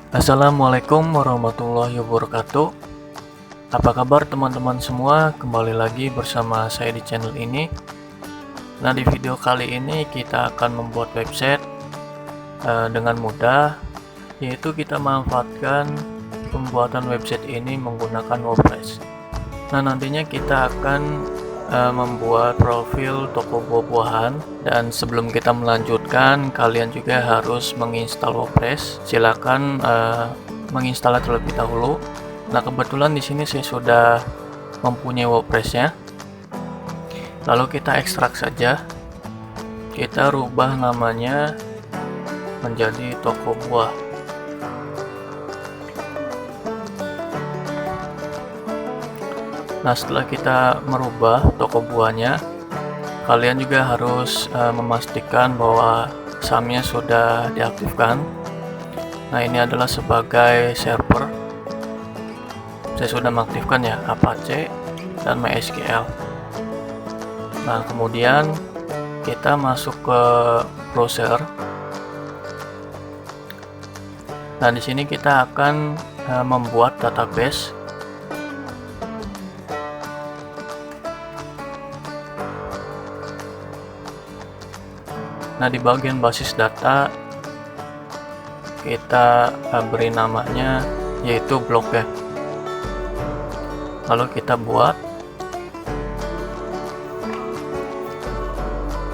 Assalamualaikum warahmatullahi wabarakatuh. Apa kabar teman-teman semua? Kembali lagi bersama saya di channel ini. Nah, di video kali ini kita akan membuat website dengan mudah, yaitu kita manfaatkan pembuatan website ini menggunakan WordPress. Nah, nantinya kita akan membuat profil toko buah-buahan, dan sebelum kita melanjutkan kalian juga harus menginstal WordPress. Silakan menginstalnya terlebih dahulu. Nah, kebetulan di sini saya sudah mempunyai WordPress-nya. Lalu kita ekstrak saja. Kita rubah namanya menjadi toko buah. Nah, setelah kita merubah toko buahnya, kalian juga harus memastikan bahwa SAM-nya sudah diaktifkan. Nah, ini adalah sebagai server. Saya sudah mengaktifkan ya, Apache dan MySQL. Nah, kemudian kita masuk ke browser. Nah, di sini kita akan membuat database. Nah, di bagian basis data kita beri namanya yaitu blog ya. Lalu kita buat.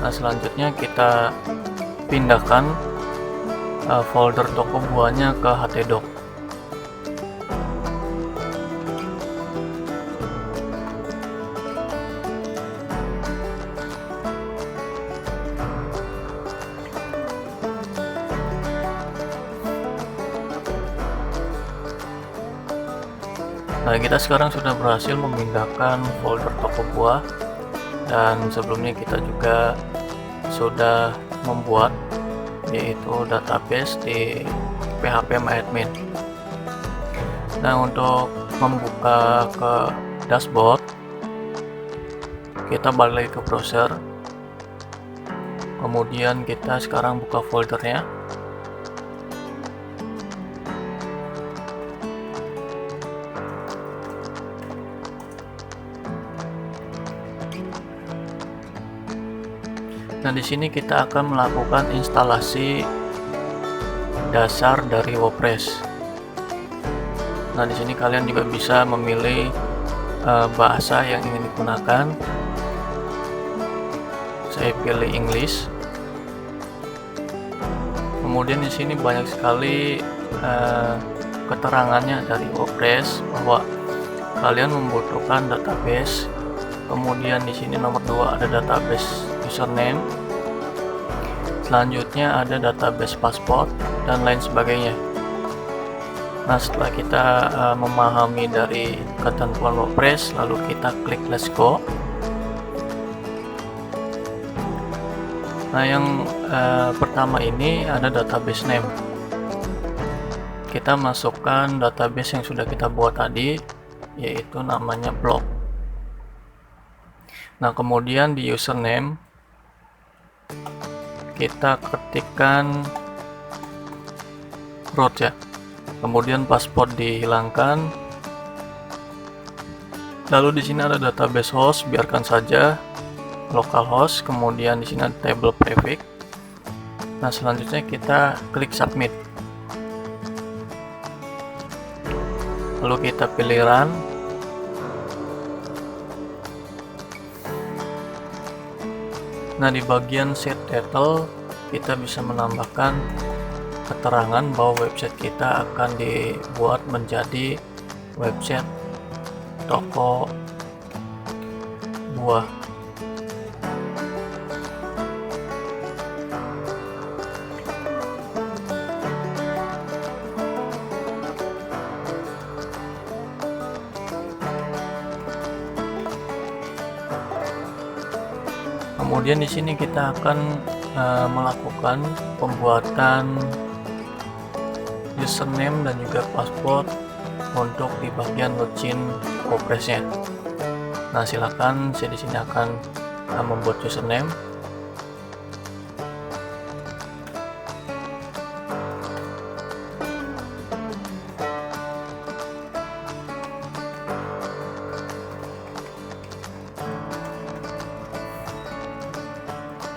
Nah, selanjutnya kita pindahkan folder toko buahnya ke htdoc. Nah, kita sekarang sudah berhasil memindahkan folder toko buah, dan sebelumnya kita juga sudah membuat yaitu database di phpMyAdmin. Nah, untuk membuka ke dashboard, kita balik ke browser, kemudian kita sekarang buka foldernya. Nah, di sini kita akan melakukan instalasi dasar dari WordPress. Nah, di sini kalian juga bisa memilih bahasa yang ingin digunakan. Saya pilih English. Kemudian di sini banyak sekali keterangannya dari WordPress bahwa kalian membutuhkan database. Kemudian di sini nomor 2 ada database username, selanjutnya ada database password dan lain sebagainya. Nah, setelah kita memahami dari ketentuan WordPress, lalu kita klik let's go. Nah, yang pertama ini ada database name. Kita masukkan database yang sudah kita buat tadi, yaitu namanya blog. Nah, kemudian di username kita ketikkan root ya. Kemudian password dihilangkan. Lalu di sini ada database host, biarkan saja localhost. Kemudian di sini ada table prefix. Nah, selanjutnya kita klik submit. Lalu kita pilih run. Nah, di bagian set title kita bisa menambahkan keterangan bahwa website kita akan dibuat menjadi website toko buah. Kemudian di sini kita akan melakukan pembuatan username dan juga password untuk di bagian login WordPress-nya. Nah, silakan saya di sini akan membuat username.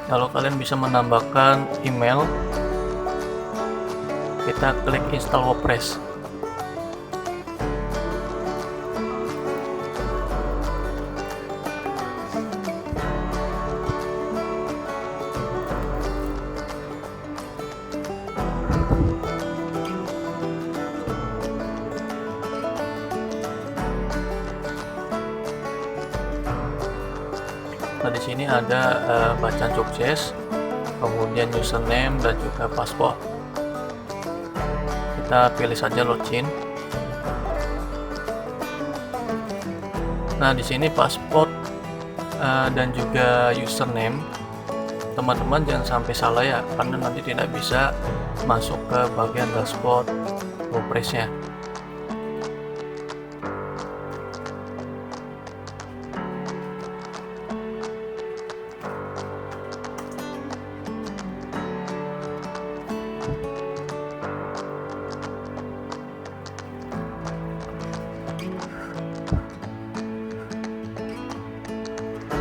Lalu kalian bisa menambahkan email. Kita klik install WordPress. Nah, di sini ada bacaan sukses, kemudian username dan juga password. Kita pilih saja login. Nah, di sini password dan juga username, teman-teman jangan sampai salah ya, karena nanti tidak bisa masuk ke bagian dashboard WordPress-nya.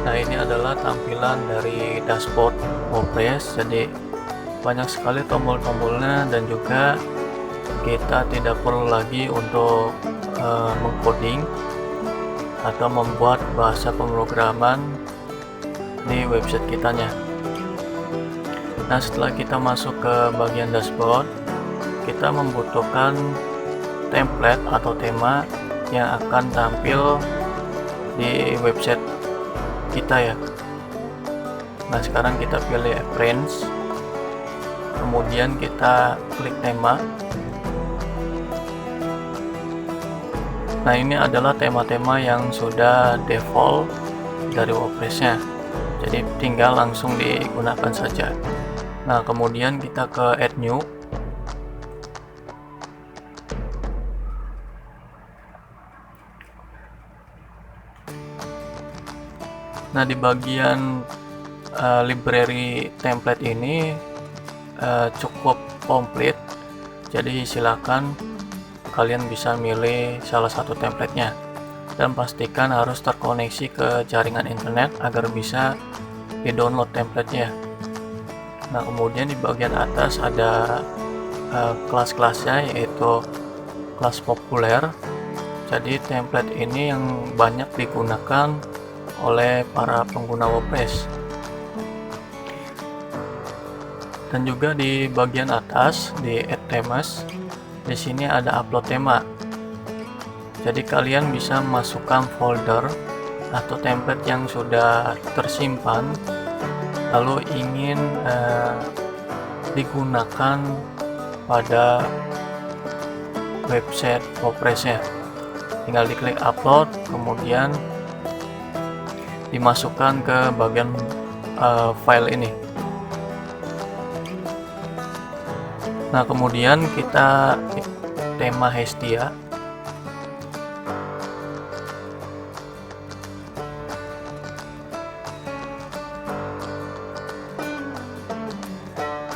Nah, ini adalah tampilan dari dashboard WordPress. Jadi banyak sekali tombol-tombolnya, dan juga kita tidak perlu lagi untuk mengcoding atau membuat bahasa pemrograman di website kitanya. Nah, setelah kita masuk ke bagian dashboard, kita membutuhkan template atau tema yang akan tampil di website kita ya. Nah, sekarang kita pilih appearance, kemudian kita klik tema. Nah, ini adalah tema-tema yang sudah default dari WordPress-nya, jadi tinggal langsung digunakan saja. Nah, kemudian kita ke add new. Nah, di bagian library template ini cukup komplit, jadi silakan kalian bisa milih salah satu templatenya, dan pastikan harus terkoneksi ke jaringan internet agar bisa di-download templatenya. Nah, kemudian di bagian atas ada kelas-kelasnya, yaitu kelas populer. Jadi template ini yang banyak digunakan oleh para pengguna WordPress. Dan juga di bagian atas di add themes, di sini ada upload tema. Jadi kalian bisa masukkan folder atau template yang sudah tersimpan lalu ingin digunakan pada website WordPress-nya. Tinggal diklik upload, kemudian dimasukkan ke bagian file ini. Nah, kemudian kita tema Hestia.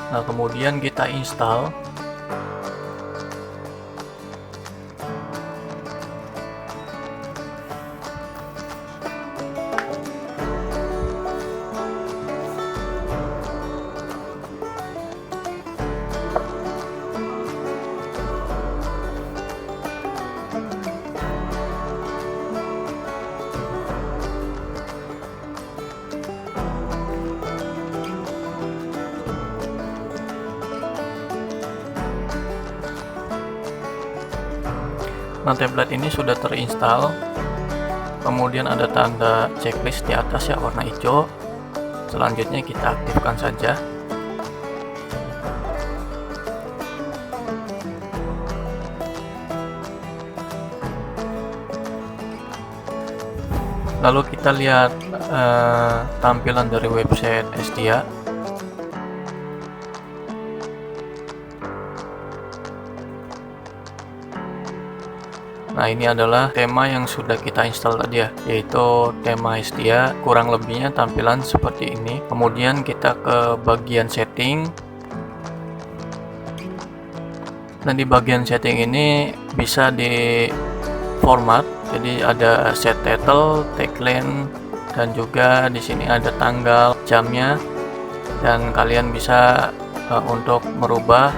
Nah, kemudian kita install. Nah, template ini sudah terinstall. Kemudian ada tanda checklist di atas ya, warna hijau. Selanjutnya kita aktifkan saja. Lalu kita lihat tampilan dari website Hestia. Nah, ini adalah tema yang sudah kita install tadi ya, yaitu tema Hestia. Kurang lebihnya tampilan seperti ini. Kemudian kita ke bagian setting. Dan di bagian setting ini bisa di format. Jadi ada set title, tagline, dan juga di sini ada tanggal, jamnya, dan kalian bisa untuk merubah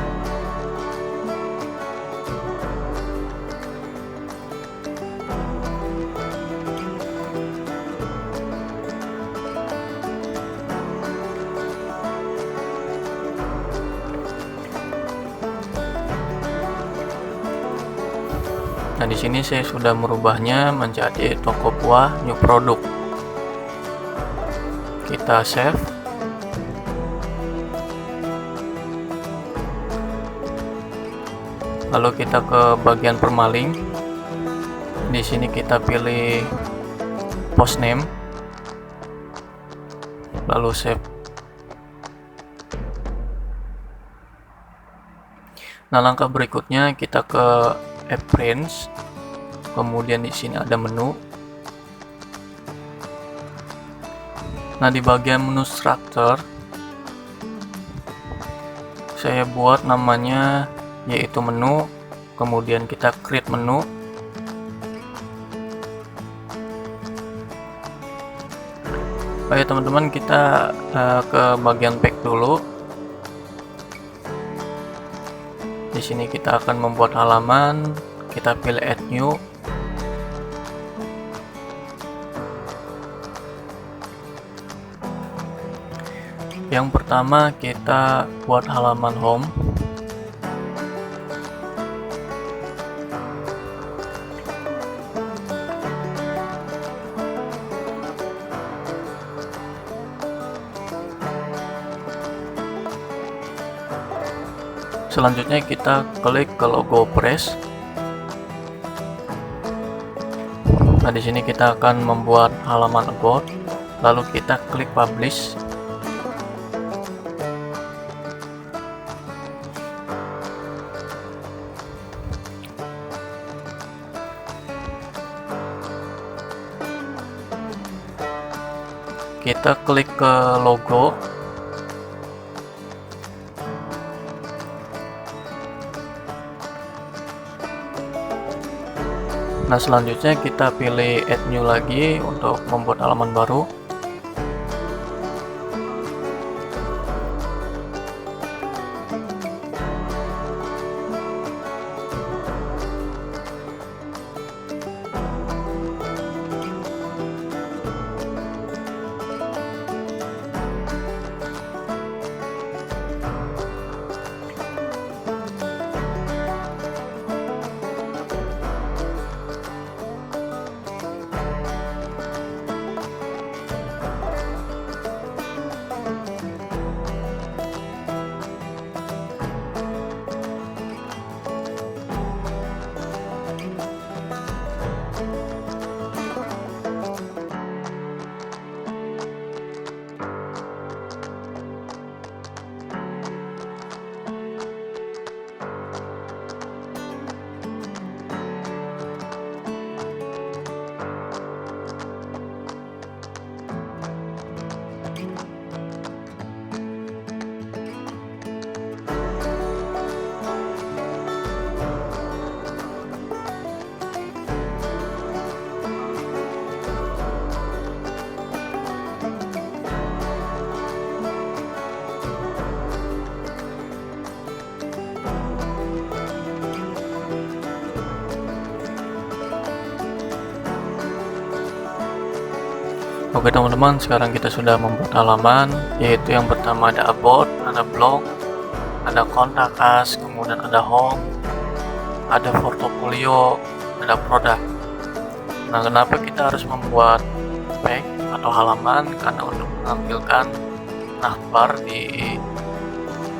Nah, di sini saya sudah merubahnya menjadi toko buah new product. Kita save. Lalu kita ke bagian permaling. Di sini kita pilih post name. Lalu save. Nah, langkah berikutnya kita ke appearance, kemudian di sini ada menu. Nah, di bagian menu structure saya buat namanya yaitu menu, kemudian kita create menu. Baik teman-teman, kita ke bagian pack dulu. Di sini kita akan membuat halaman, kita pilih add new. Yang pertama kita buat halaman home. Selanjutnya kita klik ke logo press. Nah, di sini kita akan membuat halaman about, lalu kita klik publish. Kita klik ke logo. Nah, selanjutnya kita pilih add new lagi untuk membuat halaman baru. Oke teman-teman, sekarang kita sudah membuat halaman, yaitu yang pertama ada about, ada blog, ada kontak us, kemudian ada home, ada portfolio, ada produk. Nah, kenapa kita harus membuat pack atau halaman? Karena untuk menampilkan navbar di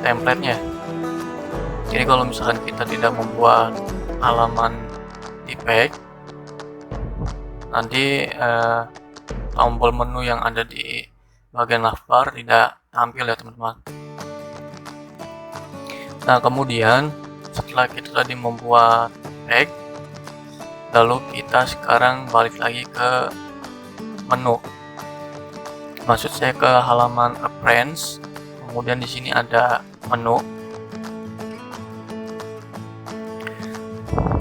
template-nya. Jadi kalau misalkan kita tidak membuat halaman di pack, nanti tombol menu yang ada di bagian navbar tidak tampil ya teman-teman. Nah, kemudian setelah kita tadi membuat pack, lalu kita sekarang balik lagi ke menu. Maksud saya ke halaman appearance, kemudian di sini ada menu.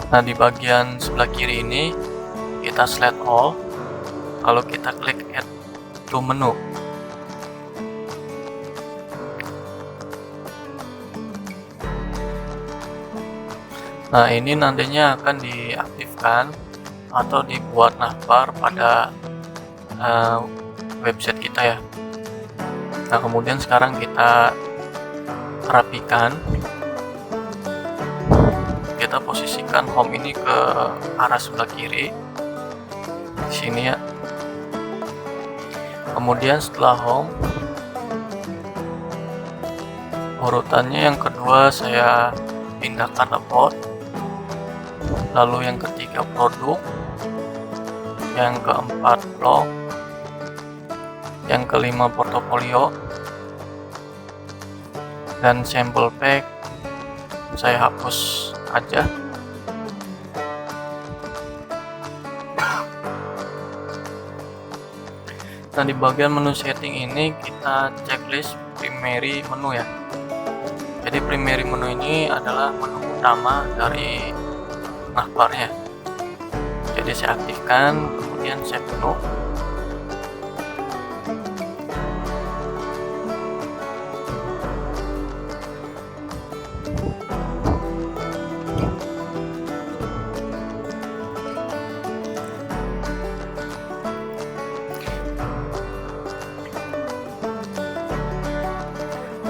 Nah, di bagian sebelah kiri ini kita select all, lalu kita klik add to menu. Nah, ini nantinya akan diaktifkan atau dibuat navbar pada website kita ya. Nah, kemudian sekarang kita rapikan, kita posisikan home ini ke arah sebelah kiri di sini ya. Kemudian setelah home, urutannya yang kedua saya pindahkan about, lalu yang ketiga produk, yang keempat blog, yang kelima portofolio, dan sampel pack saya hapus aja. Nah, di bagian menu setting ini kita checklist primary menu ya. Jadi primary menu ini adalah menu utama dari navbarnya. Jadi saya aktifkan, kemudian save menu.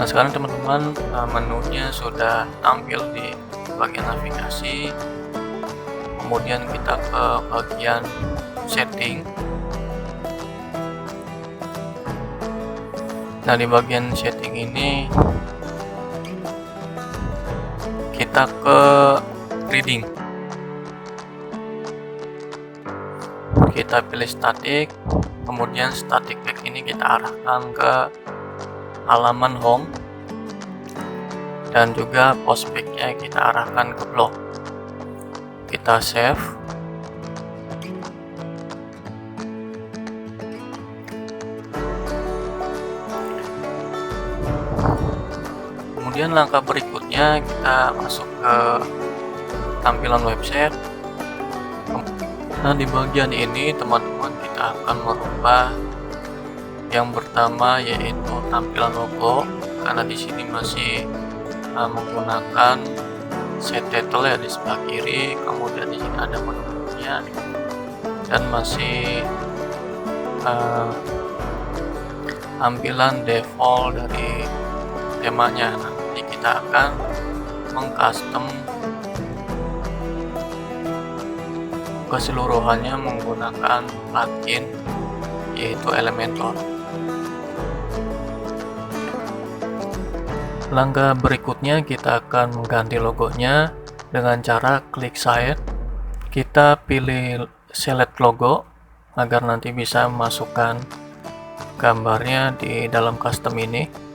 Nah, sekarang teman-teman, menunya sudah tampil di bagian navigasi. Kemudian kita ke bagian setting. Nah, di bagian setting ini kita ke reading. Kita pilih static, kemudian static back ini kita arahkan ke halaman home, dan juga postbacknya kita arahkan ke blog. Kita save. Kemudian langkah berikutnya kita masuk ke tampilan website. Nah, di bagian ini teman-teman kita akan merubah yang pertama, yaitu tampilan logo, karena di sini masih menggunakan set title ya di sebelah kiri, kemudian di sini ada menunya, dan masih tampilan default dari temanya. Nanti kita akan mengcustom keseluruhannya menggunakan plugin yaitu Elementor. Langkah berikutnya kita akan mengganti logonya dengan cara klik side. Kita pilih select logo agar nanti bisa memasukkan gambarnya di dalam custom ini.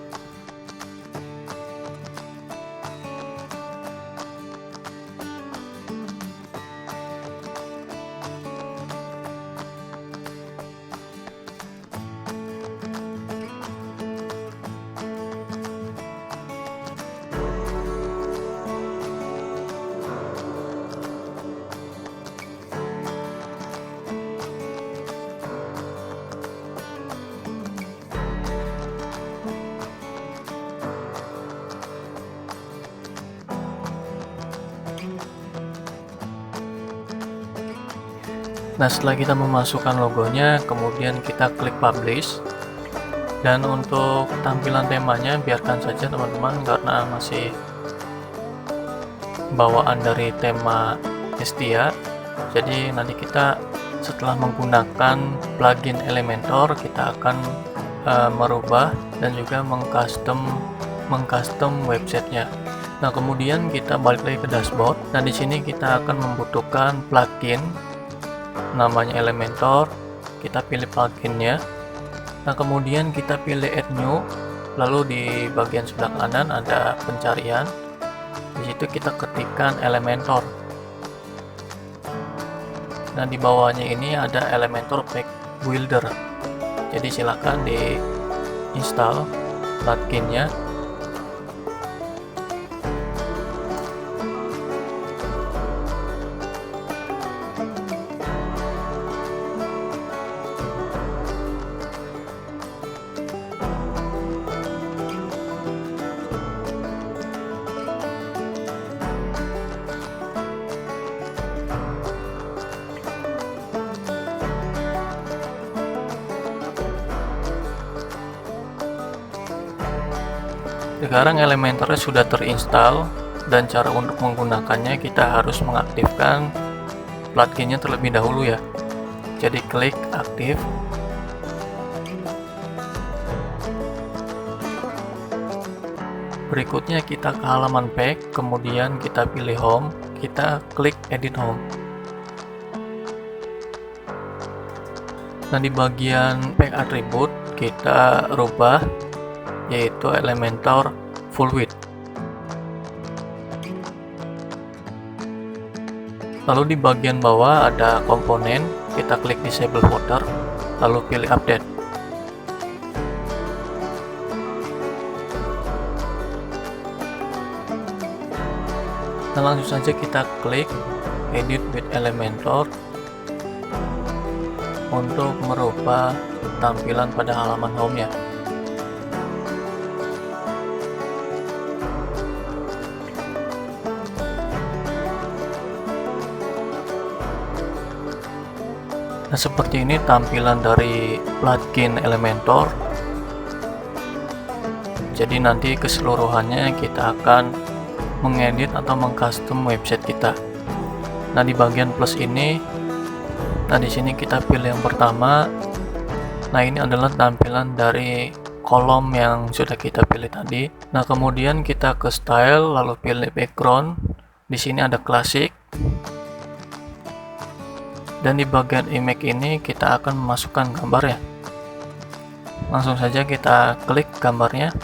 Nah, setelah kita memasukkan logonya, kemudian kita klik publish. Dan untuk tampilan temanya biarkan saja teman-teman, karena masih bawaan dari tema Hestia. Jadi nanti kita setelah menggunakan plugin Elementor, kita akan merubah dan juga mengcustom websitenya. Nah, kemudian kita balik lagi ke dashboard, dan di sini kita akan membutuhkan plugin namanya Elementor. Kita pilih pluginnya. Nah, kemudian kita pilih add new, lalu di bagian sebelah kanan ada pencarian. Di situ kita ketikkan Elementor. Nah, di bawahnya ini ada Elementor Pack Builder. Jadi silakan di install pluginnya. Sekarang Elementornya sudah terinstall, dan cara untuk menggunakannya kita harus mengaktifkan pluginnya terlebih dahulu ya. Jadi klik aktif. Berikutnya kita ke halaman pack, kemudian kita pilih home, kita klik edit home. Nah, di bagian pack attribute kita rubah yaitu Elementor full width. Lalu di bagian bawah ada komponen, kita klik disable footer, lalu pilih update. Nah, langsung saja kita klik edit with Elementor untuk merubah tampilan pada halaman home ya. Nah, seperti ini tampilan dari plugin Elementor. Jadi nanti keseluruhannya kita akan mengedit atau mengcustom website kita. Nah, di bagian plus ini, nah di sini kita pilih yang pertama. Nah, ini adalah tampilan dari kolom yang sudah kita pilih tadi. Nah, kemudian kita ke style, lalu pilih background. Di sini ada classic. Dan di bagian image ini kita akan memasukkan gambar ya. Langsung saja kita klik gambarnya.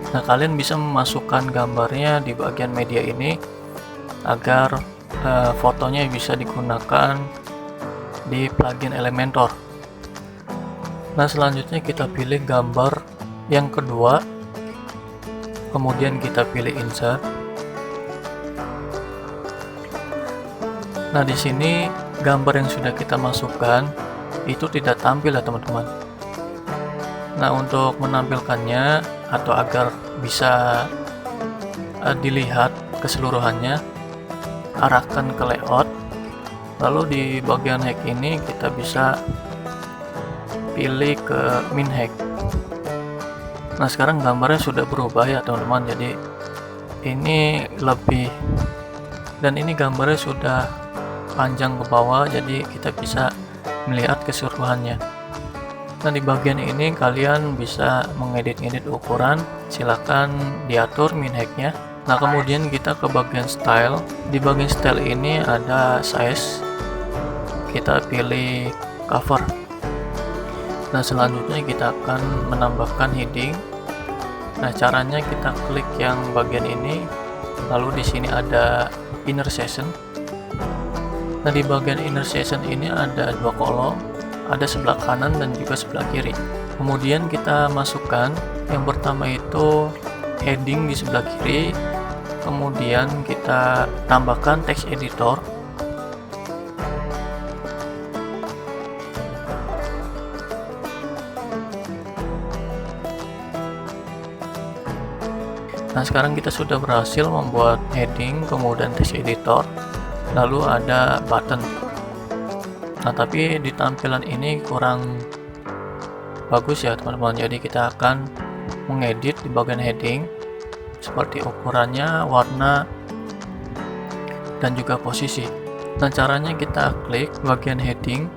Nah, kalian bisa memasukkan gambarnya di bagian media ini agar fotonya bisa digunakan di plugin Elementor. Nah, selanjutnya kita pilih gambar yang kedua, kemudian kita pilih insert. Nah, di sini gambar yang sudah kita masukkan itu tidak tampil ya teman-teman. Nah, untuk menampilkannya atau agar bisa dilihat keseluruhannya, arahkan ke layout, lalu di bagian hack ini kita bisa pilih ke min hack. Nah, sekarang gambarnya sudah berubah ya teman-teman, jadi ini lebih, dan ini gambarnya sudah panjang ke bawah, jadi kita bisa melihat keseluruhannya. Nah, di bagian ini kalian bisa mengedit-edit ukuran, silakan diatur min hacknya. Nah, kemudian kita ke bagian style. Di bagian style ini ada size, kita pilih cover. Nah, selanjutnya kita akan menambahkan heading. Nah, caranya kita klik yang bagian ini, lalu di sini ada inner section. Nah, di bagian inner section ini ada dua kolom, ada sebelah kanan dan juga sebelah kiri. Kemudian kita masukkan yang pertama itu heading di sebelah kiri, kemudian kita tambahkan text editor. Nah, sekarang kita sudah berhasil membuat heading, kemudian text editor, lalu ada button. Nah, tapi di tampilan ini kurang bagus ya teman-teman, jadi kita akan mengedit di bagian heading seperti ukurannya, warna, dan juga posisi. Nah, caranya kita klik bagian heading.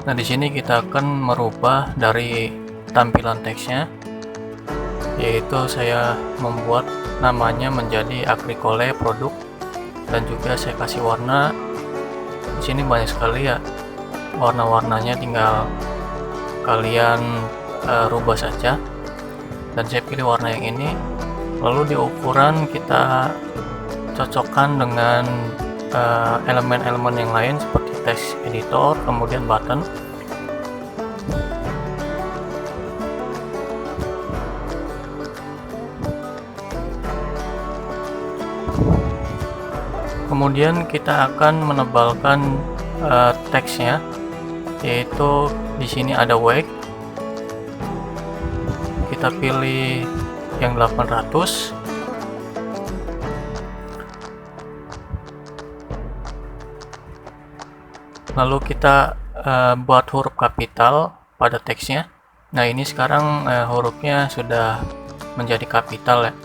Nah, di sini kita akan merubah dari tampilan teksnya, yaitu saya membuat namanya menjadi agricole produk, dan juga saya kasih warna. Di sini banyak sekali ya warna-warnanya, tinggal kalian rubah saja. Dan saya pilih warna yang ini, lalu di ukuran kita cocokkan dengan elemen-elemen yang lain seperti text editor, kemudian button. Kemudian kita akan menebalkan teksnya, yaitu di sini ada wake. kita pilih yang 800. Lalu kita buat huruf kapital pada teksnya. Nah, ini sekarang hurufnya sudah menjadi kapital ya,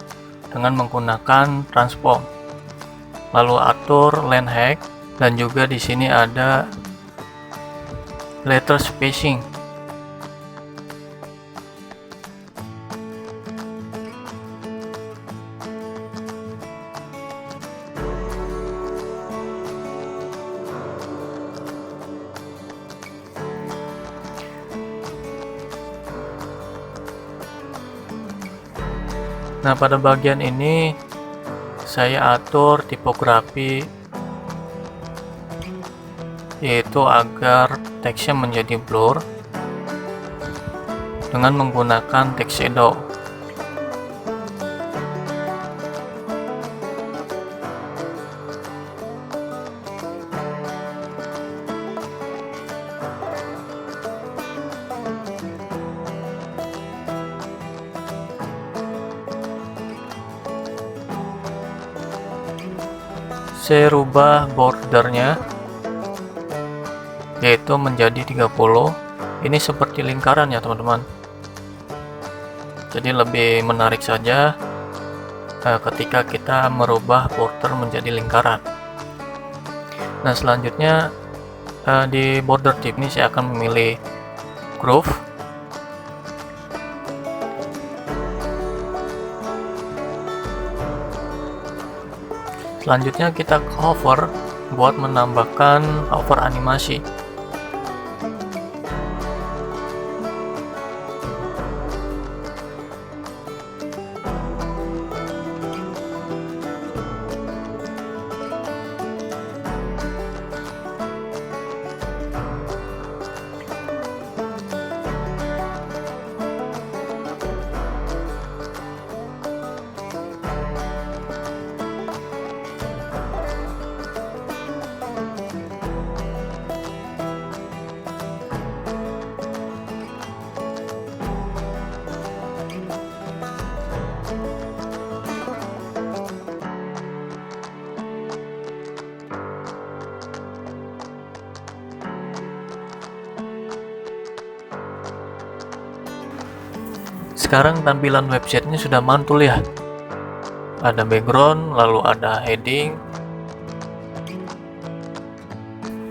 dengan menggunakan transform. Lalu atur len height, dan juga di sini ada letter spacing. Nah, pada bagian ini saya atur tipografi, yaitu agar teksnya menjadi blur dengan menggunakan text shadow. Saya rubah bordernya, yaitu menjadi 30. Ini seperti lingkaran ya teman-teman, jadi lebih menarik saja ketika kita merubah border menjadi lingkaran. Nah, selanjutnya di border type ini saya akan memilih groove. Selanjutnya kita ke hover buat menambahkan hover animasi. Sekarang tampilan websitenya sudah mantul ya. Ada background, lalu ada heading.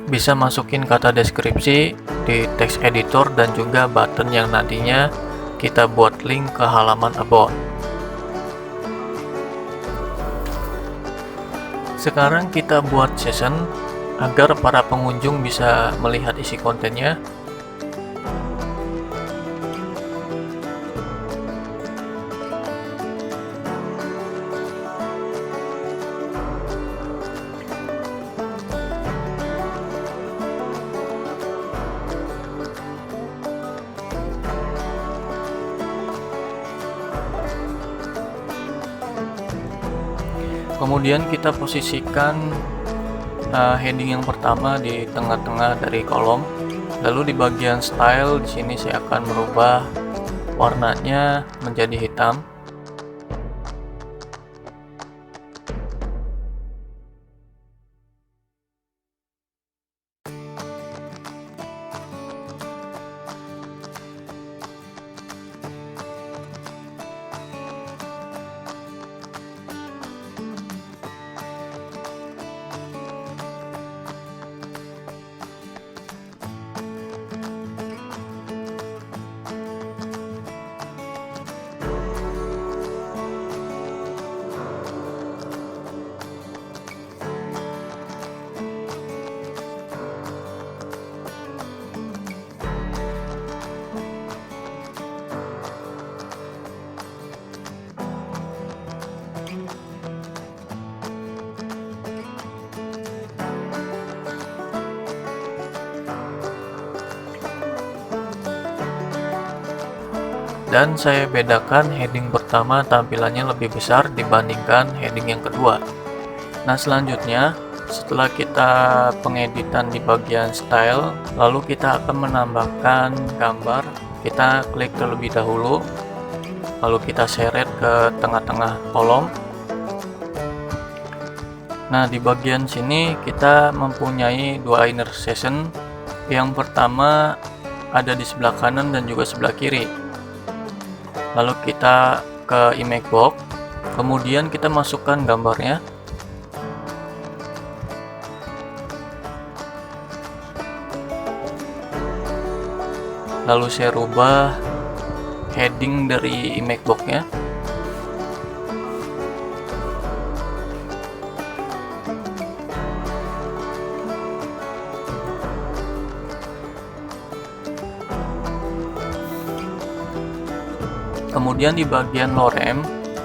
Bisa masukin kata deskripsi di text editor dan juga button yang nantinya kita buat link ke halaman about. Sekarang kita buat session agar para pengunjung bisa melihat isi kontennya. Kemudian kita posisikan heading yang pertama di tengah-tengah dari kolom. Lalu di bagian style, di sini saya akan merubah warnanya menjadi hitam. Dan saya bedakan heading pertama tampilannya lebih besar dibandingkan heading yang kedua. Nah, selanjutnya setelah kita pengeditan di bagian style, lalu kita akan menambahkan gambar. Kita klik terlebih dahulu, lalu kita seret ke tengah-tengah kolom. Nah, di bagian sini kita mempunyai dua inner section. Yang pertama ada di sebelah kanan dan juga sebelah kiri. Lalu kita ke image box, kemudian kita masukkan gambarnya. Lalu saya rubah heading dari image box-nya. Kemudian di bagian lorem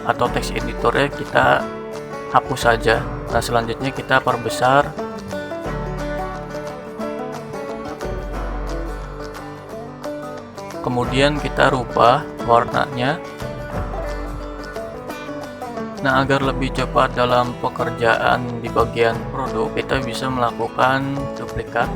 atau text editornya kita hapus saja. Nah, selanjutnya kita perbesar. Kemudian kita rubah warnanya. Nah, agar lebih cepat dalam pekerjaan di bagian produk, kita bisa melakukan duplikat.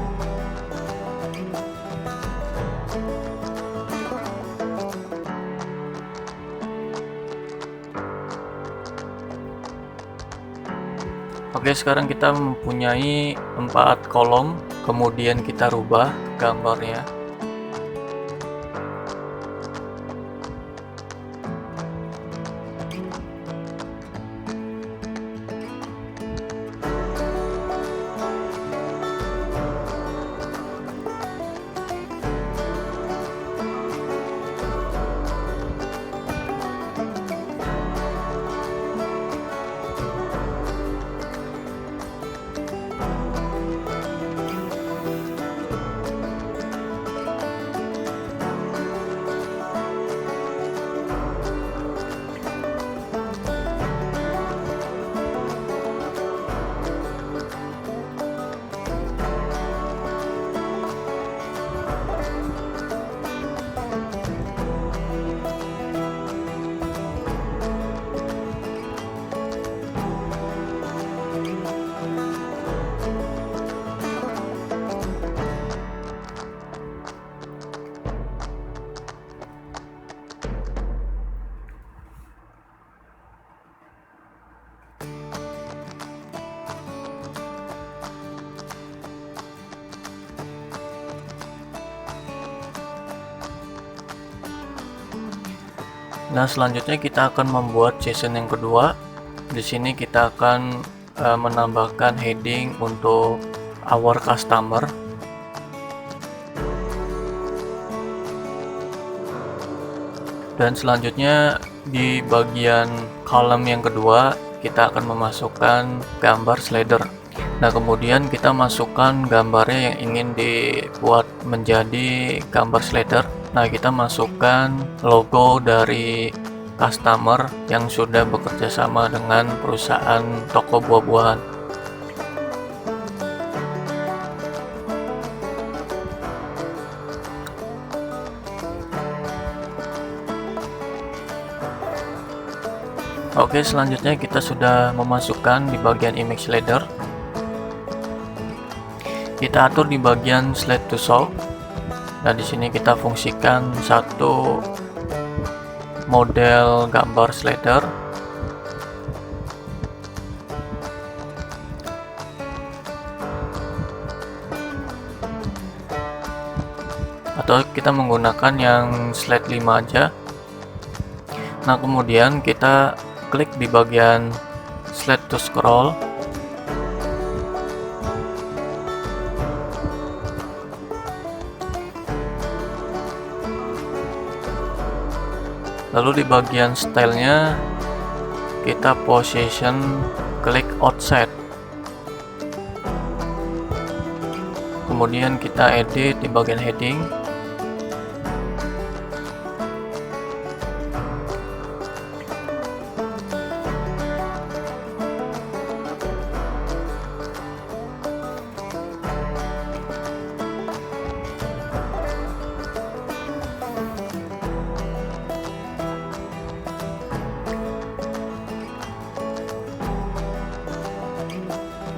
Oke, sekarang kita mempunyai 4 kolom, kemudian kita rubah gambarnya. Nah, selanjutnya kita akan membuat section yang kedua. Di sini kita akan menambahkan heading untuk our customer. Dan selanjutnya di bagian kolom yang kedua kita akan memasukkan gambar slider. Nah, kemudian kita masukkan gambarnya yang ingin dibuat menjadi gambar slider. Nah, kita masukkan logo dari customer yang sudah bekerja sama dengan perusahaan toko buah-buahan. Oke, selanjutnya kita sudah memasukkan di bagian image slider. Kita atur di bagian slide to show. Nah, di sini kita fungsikan satu model gambar slider. Atau kita menggunakan yang slide 5 aja. Nah, kemudian kita klik di bagian slide to scroll. Lalu di bagian stylenya kita position klik outside. Kemudian kita edit di bagian heading.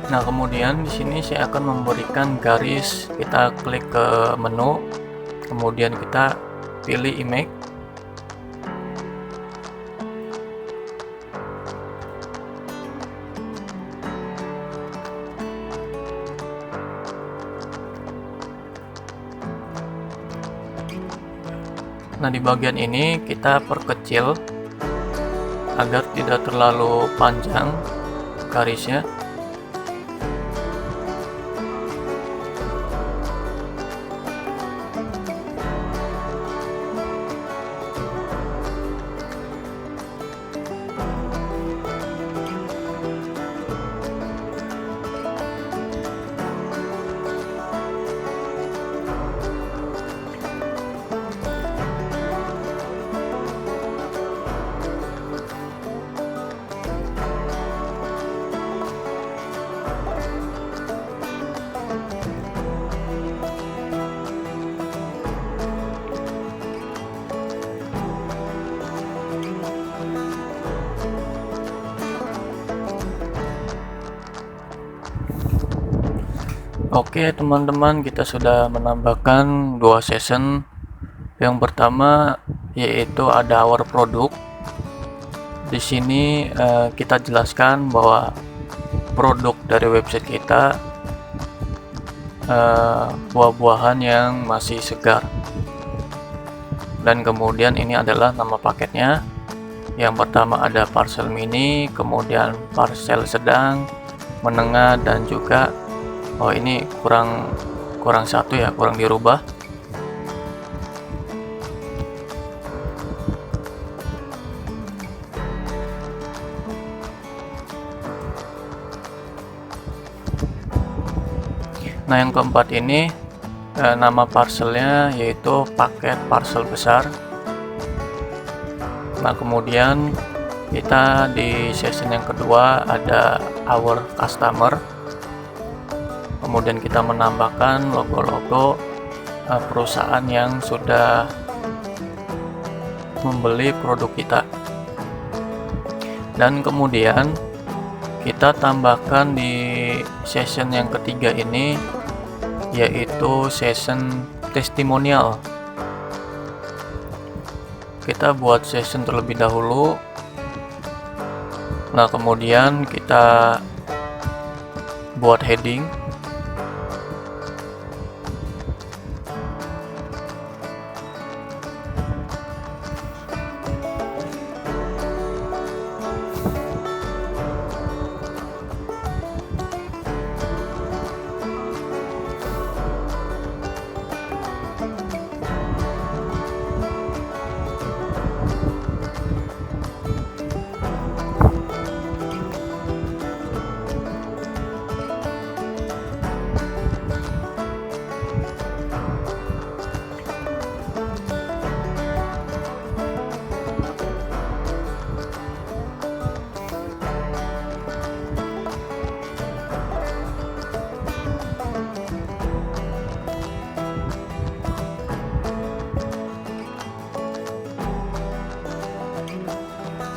Nah, kemudian di sini saya akan memberikan garis. Kita klik ke menu, kemudian kita pilih image. Nah, di bagian ini kita perkecil agar tidak terlalu panjang garisnya. Oke teman-teman, kita sudah menambahkan 2 season. Yang pertama yaitu ada our product. Di sini kita jelaskan bahwa produk dari website kita buah-buahan yang masih segar. Dan kemudian ini adalah nama paketnya. Yang pertama ada parcel mini, kemudian parcel sedang, menengah, dan juga ini kurang satu ya, kurang dirubah. Nah, yang keempat ini nama parcelnya yaitu paket parcel besar. Nah, kemudian kita di season yang kedua ada our customer. Kemudian kita menambahkan logo-logo perusahaan yang sudah membeli produk kita. Dan kemudian kita tambahkan di season yang ketiga ini yaitu season testimonial. Kita buat season terlebih dahulu. Nah, kemudian kita buat heading.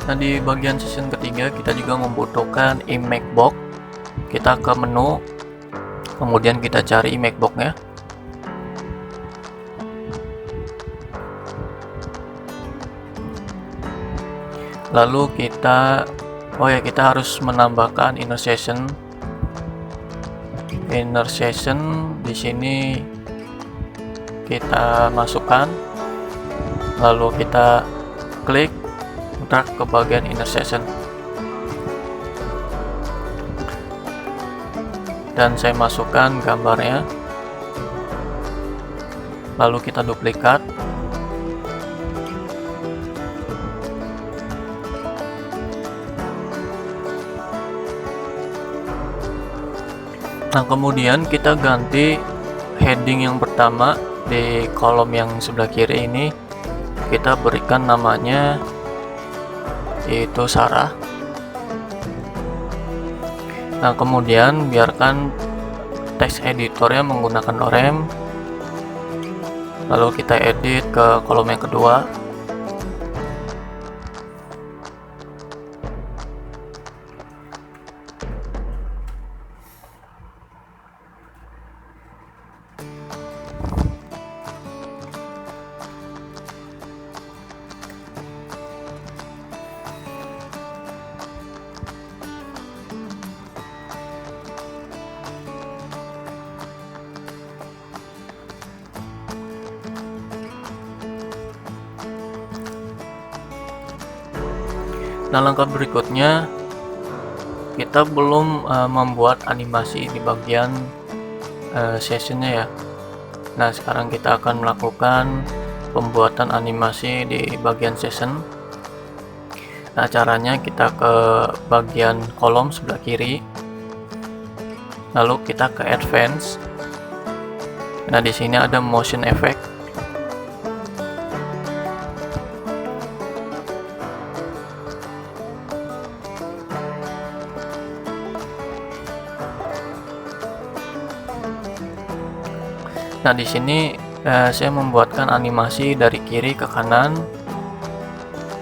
Nah, di bagian season ketiga kita juga membutuhkan image box. Kita ke menu, kemudian kita cari image box-nya. Lalu kita harus menambahkan inner season. Inner season di sini kita masukkan, lalu kita klik drag ke bagian inner season, dan saya masukkan gambarnya, lalu kita duplikat. Nah, kemudian kita ganti heading yang pertama di kolom yang sebelah kiri ini, kita berikan namanya yaitu Sarah. Nah, kemudian biarkan text editornya menggunakan Lorem, lalu kita edit ke kolom yang kedua. Nah, langkah berikutnya kita belum membuat animasi di bagian sessionnya ya. Nah, sekarang kita akan melakukan pembuatan animasi di bagian session. Nah, caranya kita ke bagian kolom sebelah kiri, lalu kita ke advance. Nah, di sini ada motion effect. Nah, di sini saya membuatkan animasi dari kiri ke kanan.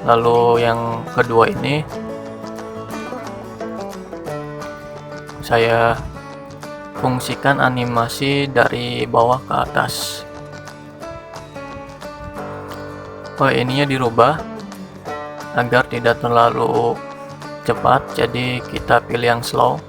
Lalu yang kedua ini saya fungsikan animasi dari bawah ke atas. Oh, ininya dirubah agar tidak terlalu cepat, jadi kita pilih yang slow.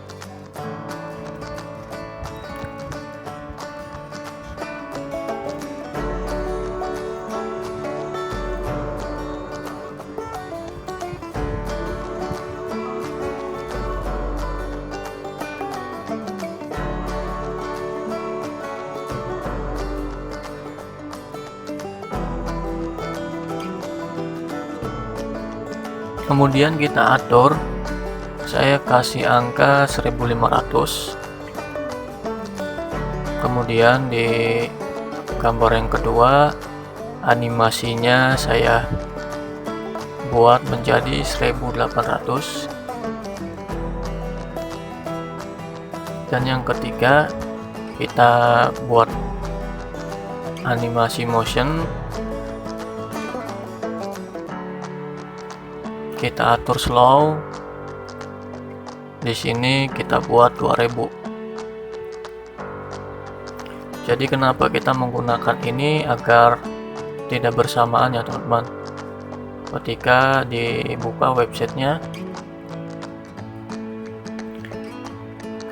Kemudian kita atur, saya kasih angka 1500. Kemudian di gambar yang kedua, animasinya saya buat menjadi 1800. Dan yang ketiga, kita buat animasi motion. Kita atur slow. Di sini kita buat 2000. Jadi kenapa kita menggunakan ini, agar tidak bersamaan ya teman-teman. Ketika dibuka websitenya,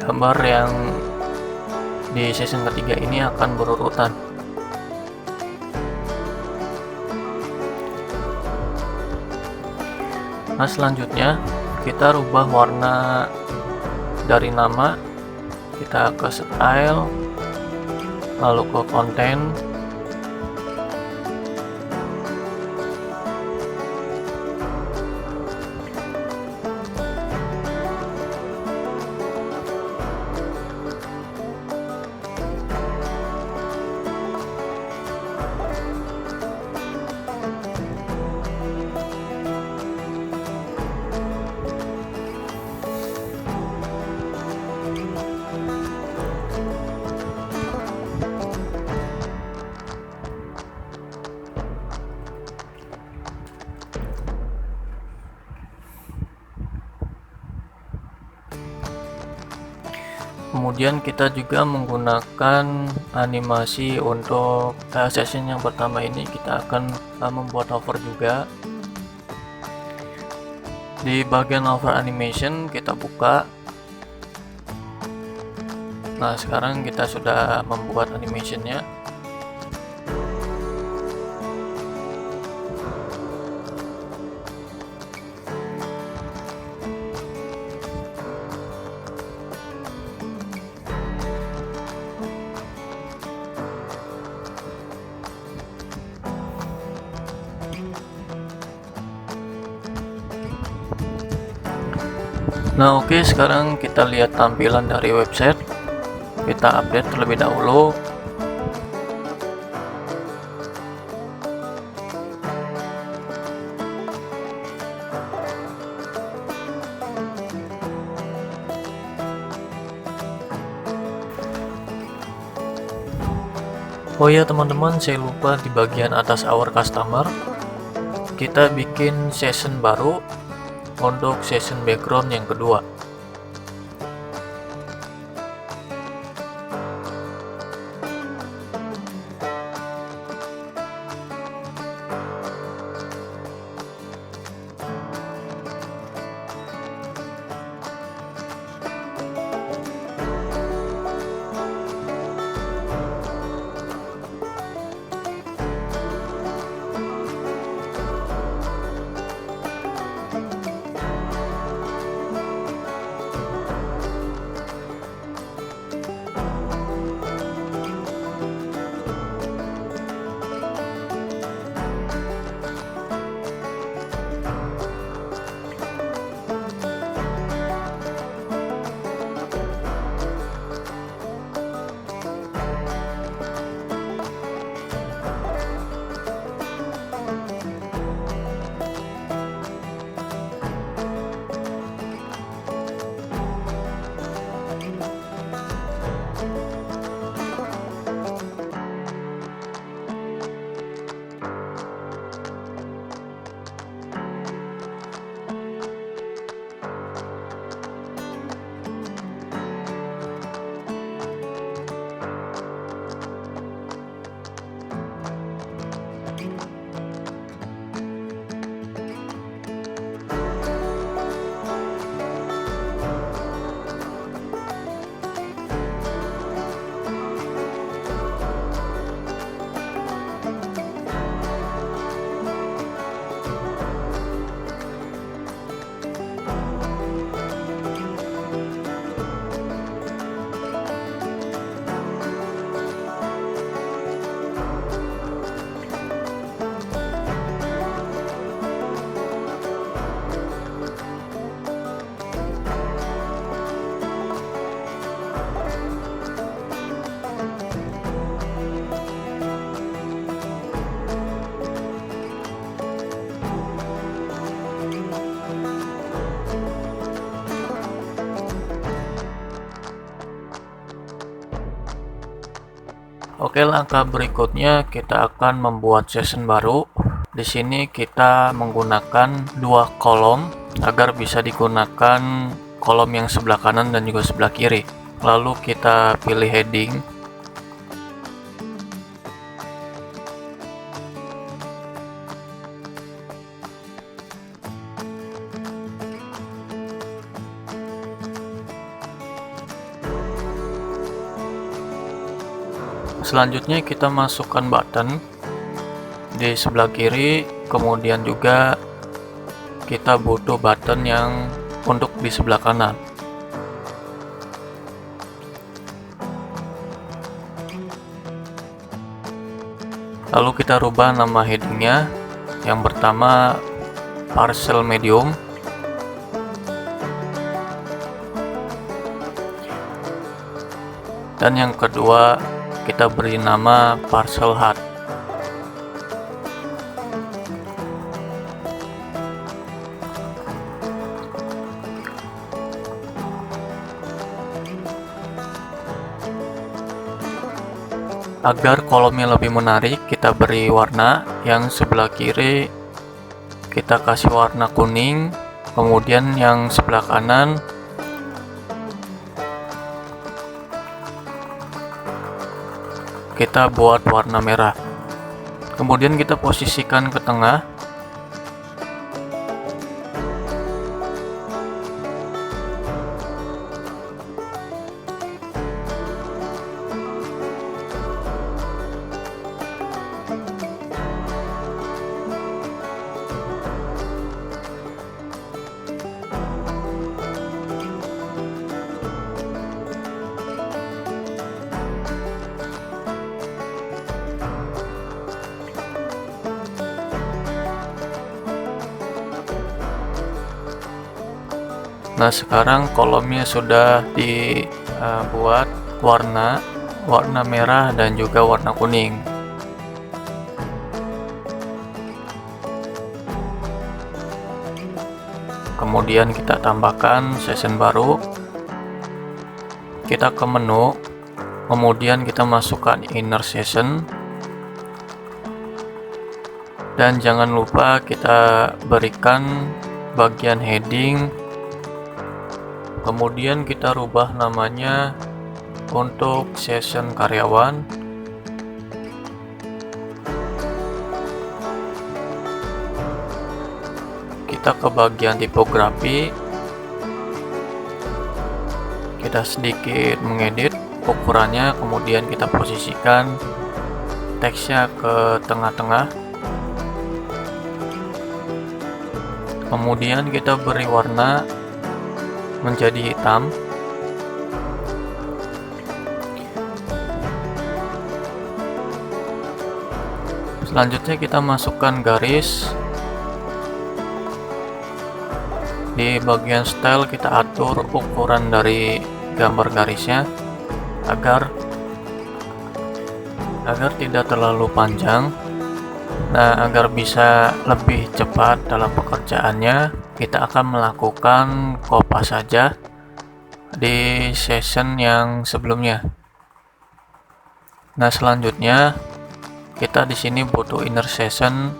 gambar yang di session ketiga ini akan berurutan. Nah, selanjutnya kita rubah warna dari nama, kita ke style, lalu ke konten. Kemudian kita juga menggunakan animasi untuk session yang pertama ini. Kita akan membuat hover juga. Di bagian hover animation kita buka. Nah, sekarang kita sudah membuat animationnya. Nah, oke, sekarang kita lihat tampilan dari website. Kita update terlebih dahulu. Oh ya teman-teman, saya lupa di bagian atas our customer, kita bikin session baru untuk session background yang kedua. Oke, langkah berikutnya kita akan membuat session baru. Di sini kita menggunakan dua kolom agar bisa digunakan kolom yang sebelah kanan dan juga sebelah kiri. Lalu kita pilih heading. Selanjutnya kita masukkan button di sebelah kiri, kemudian juga kita butuh button yang untuk di sebelah kanan. Lalu kita rubah nama headingnya. Yang pertama parcel medium, dan yang kedua kita beri nama parcel hard. Agar kolomnya lebih menarik, kita beri warna. Yang sebelah kiri kita kasih warna kuning, kemudian yang sebelah kanan kita buat warna merah. Kemudian kita posisikan ke tengah. Nah, sekarang kolomnya sudah dibuat warna merah dan juga warna kuning. Kemudian kita tambahkan session baru. Kita ke menu, kemudian kita masukkan inner session. Dan jangan lupa kita berikan bagian heading. Kemudian kita rubah namanya untuk session karyawan. Kita ke bagian tipografi. Kita sedikit mengedit ukurannya, kemudian kita posisikan teksnya ke tengah-tengah. Kemudian kita beri warna menjadi hitam. Selanjutnya kita masukkan garis. Di bagian style kita atur ukuran dari gambar garisnya agar tidak terlalu panjang. Nah, agar bisa lebih cepat dalam pekerjaannya, kita akan melakukan kopas saja di session yang sebelumnya. Nah, selanjutnya kita di sini butuh inner session.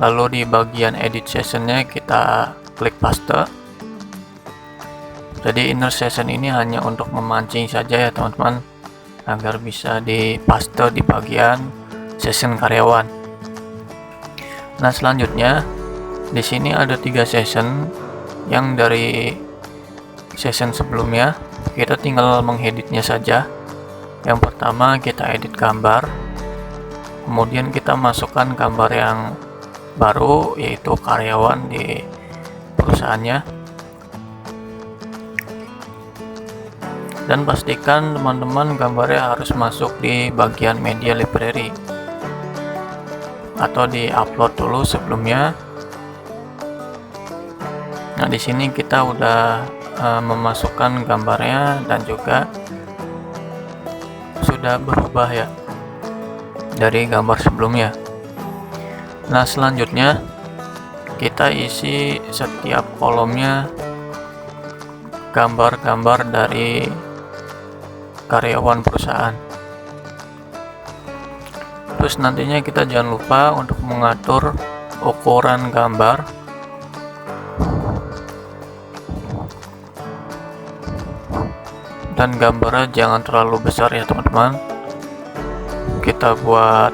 Lalu di bagian edit sessionnya kita klik paste. Jadi inner session ini hanya untuk memancing saja ya teman-teman, agar bisa dipaste di bagian session karyawan. Nah, selanjutnya di sini ada 3 session yang dari session sebelumnya. Kita tinggal mengeditnya saja. Yang pertama kita edit gambar, kemudian kita masukkan gambar yang baru, yaitu karyawan di perusahaannya. Dan pastikan teman-teman gambarnya harus masuk di bagian media library atau di-upload dulu sebelumnya. Nah, di sini kita udah memasukkan gambarnya dan juga sudah berubah ya dari gambar sebelumnya. Nah, selanjutnya kita isi setiap kolomnya gambar-gambar dari karyawan perusahaan. Terus nantinya kita jangan lupa untuk mengatur ukuran gambar. Dan gambarnya jangan terlalu besar ya teman-teman. Kita buat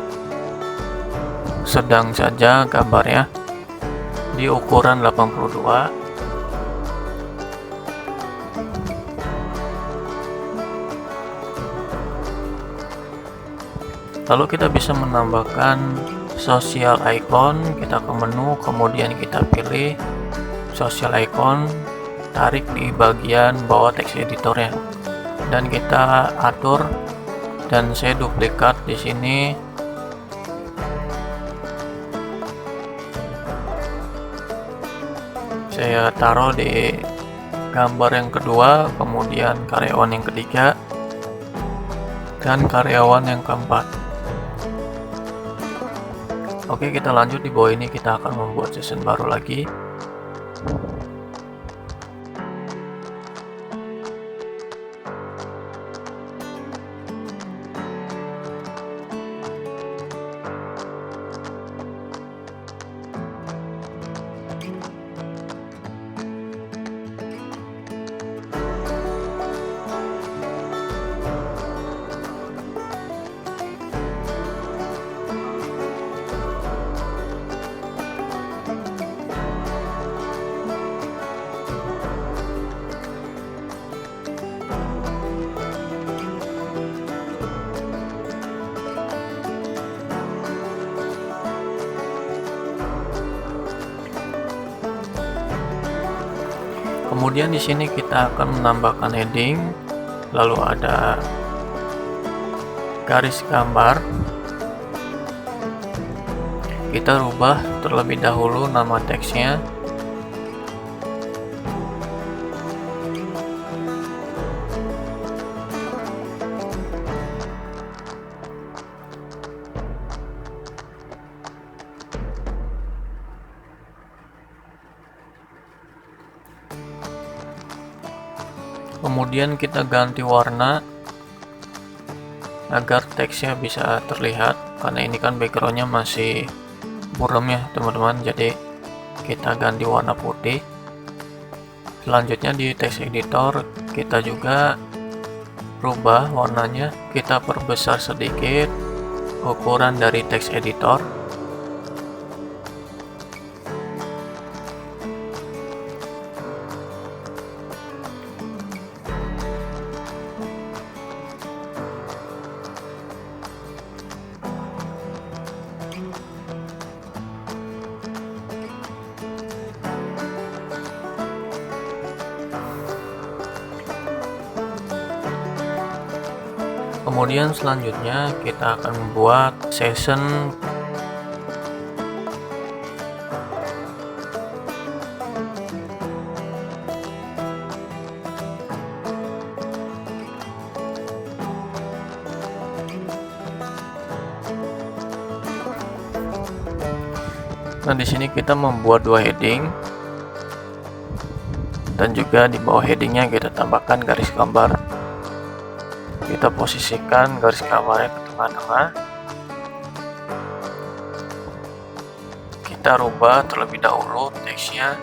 sedang saja gambarnya di ukuran 82. Lalu kita bisa menambahkan social icon. Kita ke menu, kemudian kita pilih social icon, tarik di bagian bawah text editornya, dan kita atur. Dan saya duplikat di sini. Saya taruh di gambar yang kedua, kemudian karyawan yang ketiga, dan karyawan yang keempat. Oke, kita lanjut. Di bawah ini kita akan membuat season baru lagi. Kemudian di sini kita akan menambahkan heading, lalu ada garis gambar. Kita rubah terlebih dahulu nama teksnya. Kemudian kita ganti warna agar teksnya bisa terlihat, karena ini kan backgroundnya masih buram ya teman-teman, jadi kita ganti warna putih. Selanjutnya di text editor kita juga rubah warnanya, kita perbesar sedikit ukuran dari text editor. Kemudian selanjutnya kita akan membuat season. Nah, di sini kita membuat dua heading, dan juga di bawah headingnya kita tambahkan garis gambar. Kita posisikan garis gambarnya ke tengah-tengah. Kita rubah terlebih dahulu teksnya.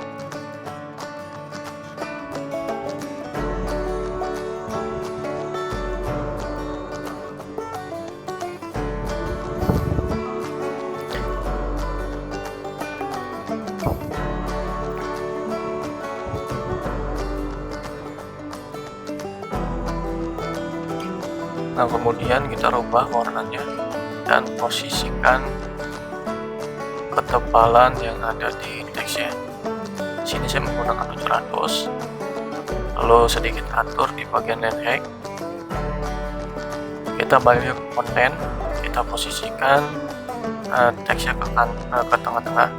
Nah, kemudian kita rubah warnanya dan posisikan ketebalan yang ada di teksnya. Sini saya menggunakan 700. Lalu sedikit atur di bagian line height. Kita balik ke konten, kita posisikan teksnya ke tengah-tengah.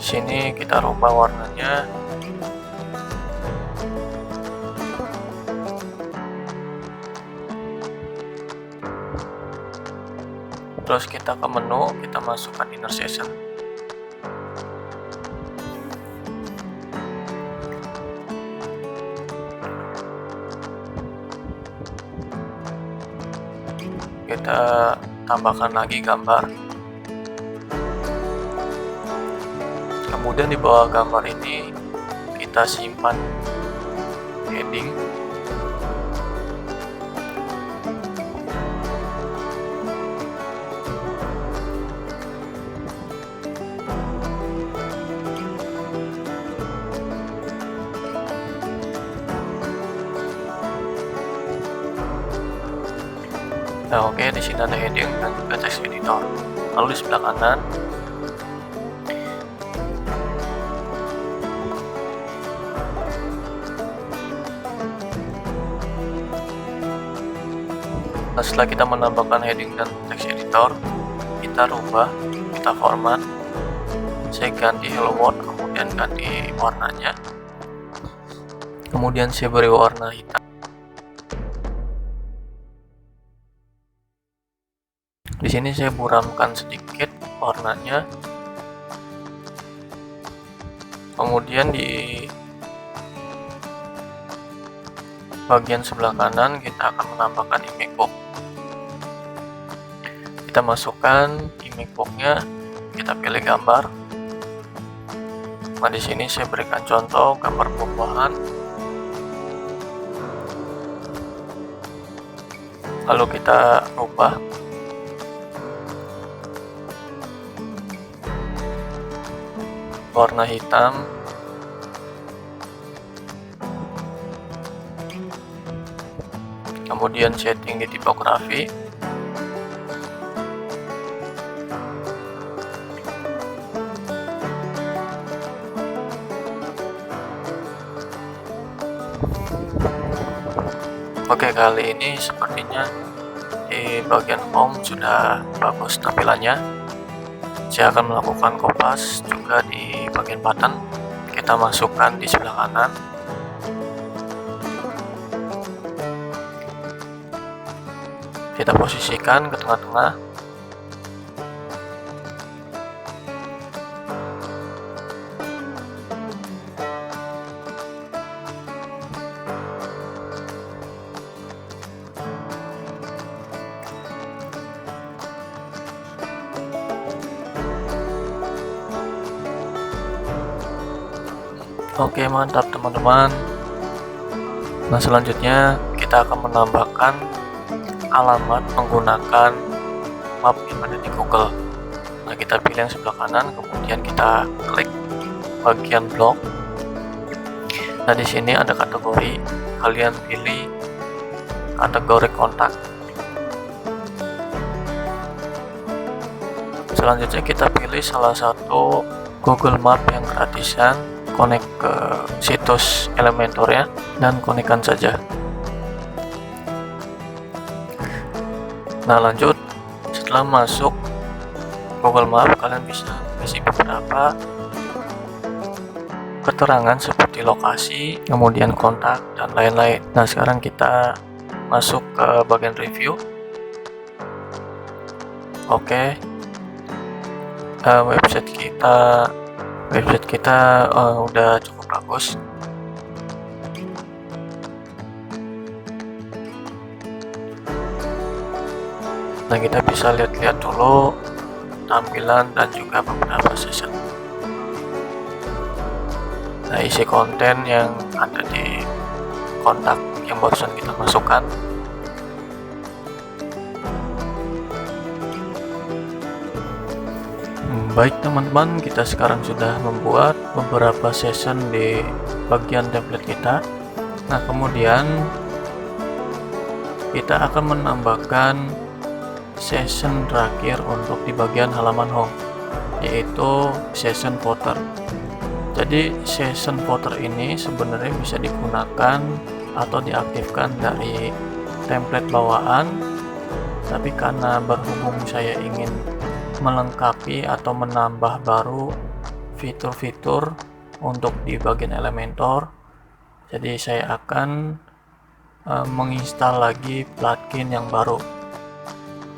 Sini kita rubah warnanya. Terus kita ke menu, kita masukkan inner season. kita tambahkan lagi gambar. Kemudian di bawah gambar ini kita simpan heading. Nah, oke, di sini ada heading dan juga text editor. Lalu di sebelah kanan setelah kita menambahkan heading dan text editor, kita rubah, kita format. Saya ganti hello world, kemudian ganti warnanya, kemudian saya beri warna hitam. Di sini saya buramkan sedikit warnanya. Kemudian di bagian sebelah kanan kita akan menambahkan image box. Kita masukkan image box-nya, kita pilih gambar. Nah, di sini saya berikan contoh gambar buah-buahan. Lalu kita ubah. Warna hitam. Kemudian setting di tipografi. Oke, kali ini sepertinya di bagian home sudah bagus tampilannya. Saya akan melakukan kopas juga di bagian button. Kita masukkan di sebelah kanan. Kita posisikan ke tengah-tengah. Oke, mantap teman-teman. Nah, selanjutnya kita akan menambahkan alamat menggunakan map yang ada di Google. Nah, kita pilih yang sebelah kanan, kemudian kita klik bagian blog. Nah, di sini ada kategori, kalian pilih kategori kontak. Selanjutnya kita pilih salah satu Google Map yang gratisan, connect ke situs Elementor ya, dan konekkan saja. Nah, lanjut, setelah masuk Google Map, kalian bisa isi beberapa keterangan seperti lokasi, kemudian kontak, dan lain-lain. Nah, sekarang kita masuk ke bagian review. Oke, website kita udah cukup bagus. Nah, kita bisa lihat-lihat dulu tampilan dan juga beberapa season. Nah, isi konten yang ada di kontak yang barusan kita masukkan. Baik teman-teman, kita sekarang sudah membuat beberapa session di bagian template kita. Nah, kemudian kita akan menambahkan session terakhir untuk di bagian halaman home, yaitu session footer. Jadi session footer ini sebenarnya bisa digunakan atau diaktifkan dari template bawaan, tapi karena berhubung saya ingin melengkapi atau menambah baru fitur-fitur untuk di bagian Elementor, jadi saya akan menginstal lagi plugin yang baru.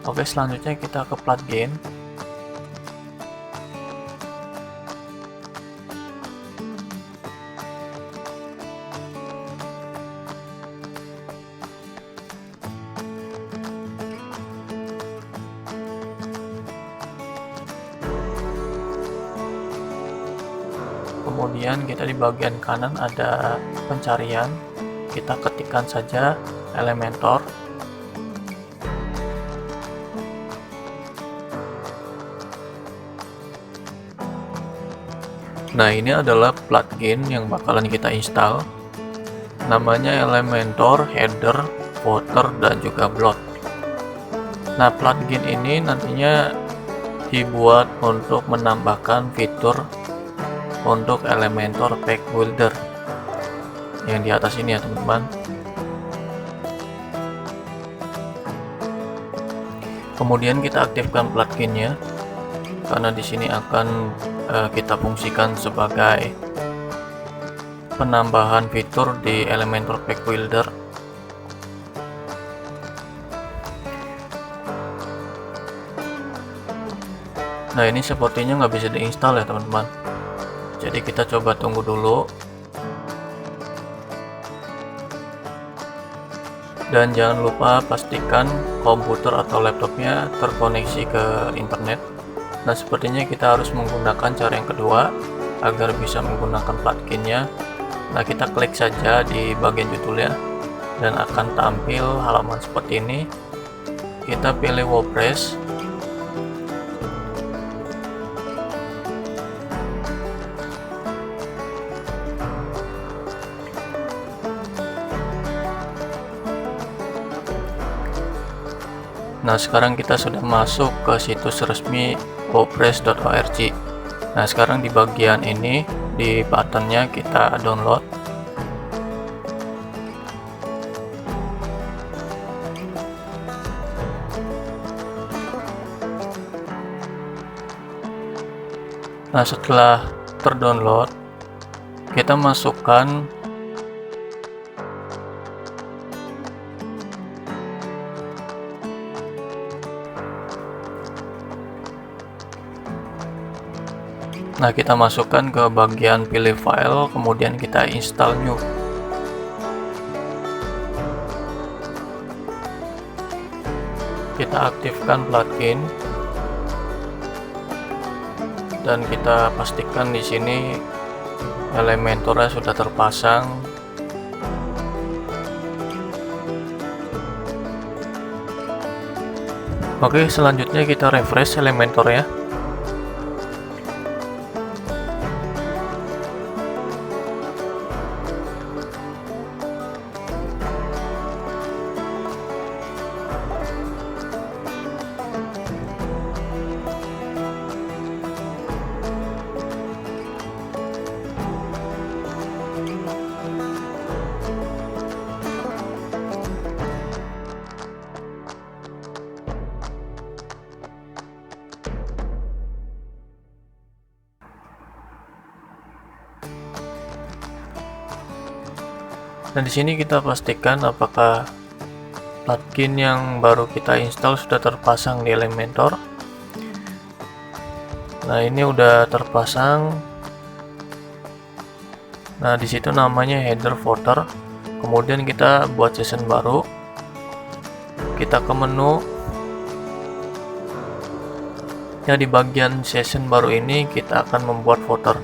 Oke, selanjutnya kita ke plugin. Kemudian kita di bagian kanan ada pencarian, kita ketikkan saja Elementor. Nah, ini adalah plugin yang bakalan kita install, namanya Elementor Header, Footer, dan juga Bloat. Nah, plugin ini nantinya dibuat untuk menambahkan fitur untuk Elementor Pack Builder yang di atas ini ya teman-teman. Kemudian kita aktifkan pluginnya karena di sini akan kita fungsikan sebagai penambahan fitur di Elementor Pack Builder. Nah, ini sepertinya nggak bisa diinstal ya teman-teman, jadi kita coba tunggu dulu. Dan jangan lupa pastikan komputer atau laptopnya terkoneksi ke internet. Nah, sepertinya kita harus menggunakan cara yang kedua agar bisa menggunakan pluginnya. Nah, kita klik saja di bagian judulnya dan akan tampil halaman seperti ini. Kita pilih WordPress. Nah, sekarang kita sudah masuk ke situs resmi wordpress.org. Nah, sekarang di bagian ini, di buttonnya kita download. Nah, setelah terdownload, kita masukkan Nah, kita masukkan ke bagian pilih file, kemudian kita install new. Kita aktifkan plugin dan kita pastikan di sini Elementornya sudah terpasang. Oke, selanjutnya kita refresh Elementornya. Dan di sini kita pastikan apakah plugin yang baru kita install sudah terpasang di Elementor. Nah, ini udah terpasang. Nah, di situ namanya header footer. Kemudian kita buat session baru. Kita ke menu. Ya, di bagian session baru ini kita akan membuat footer.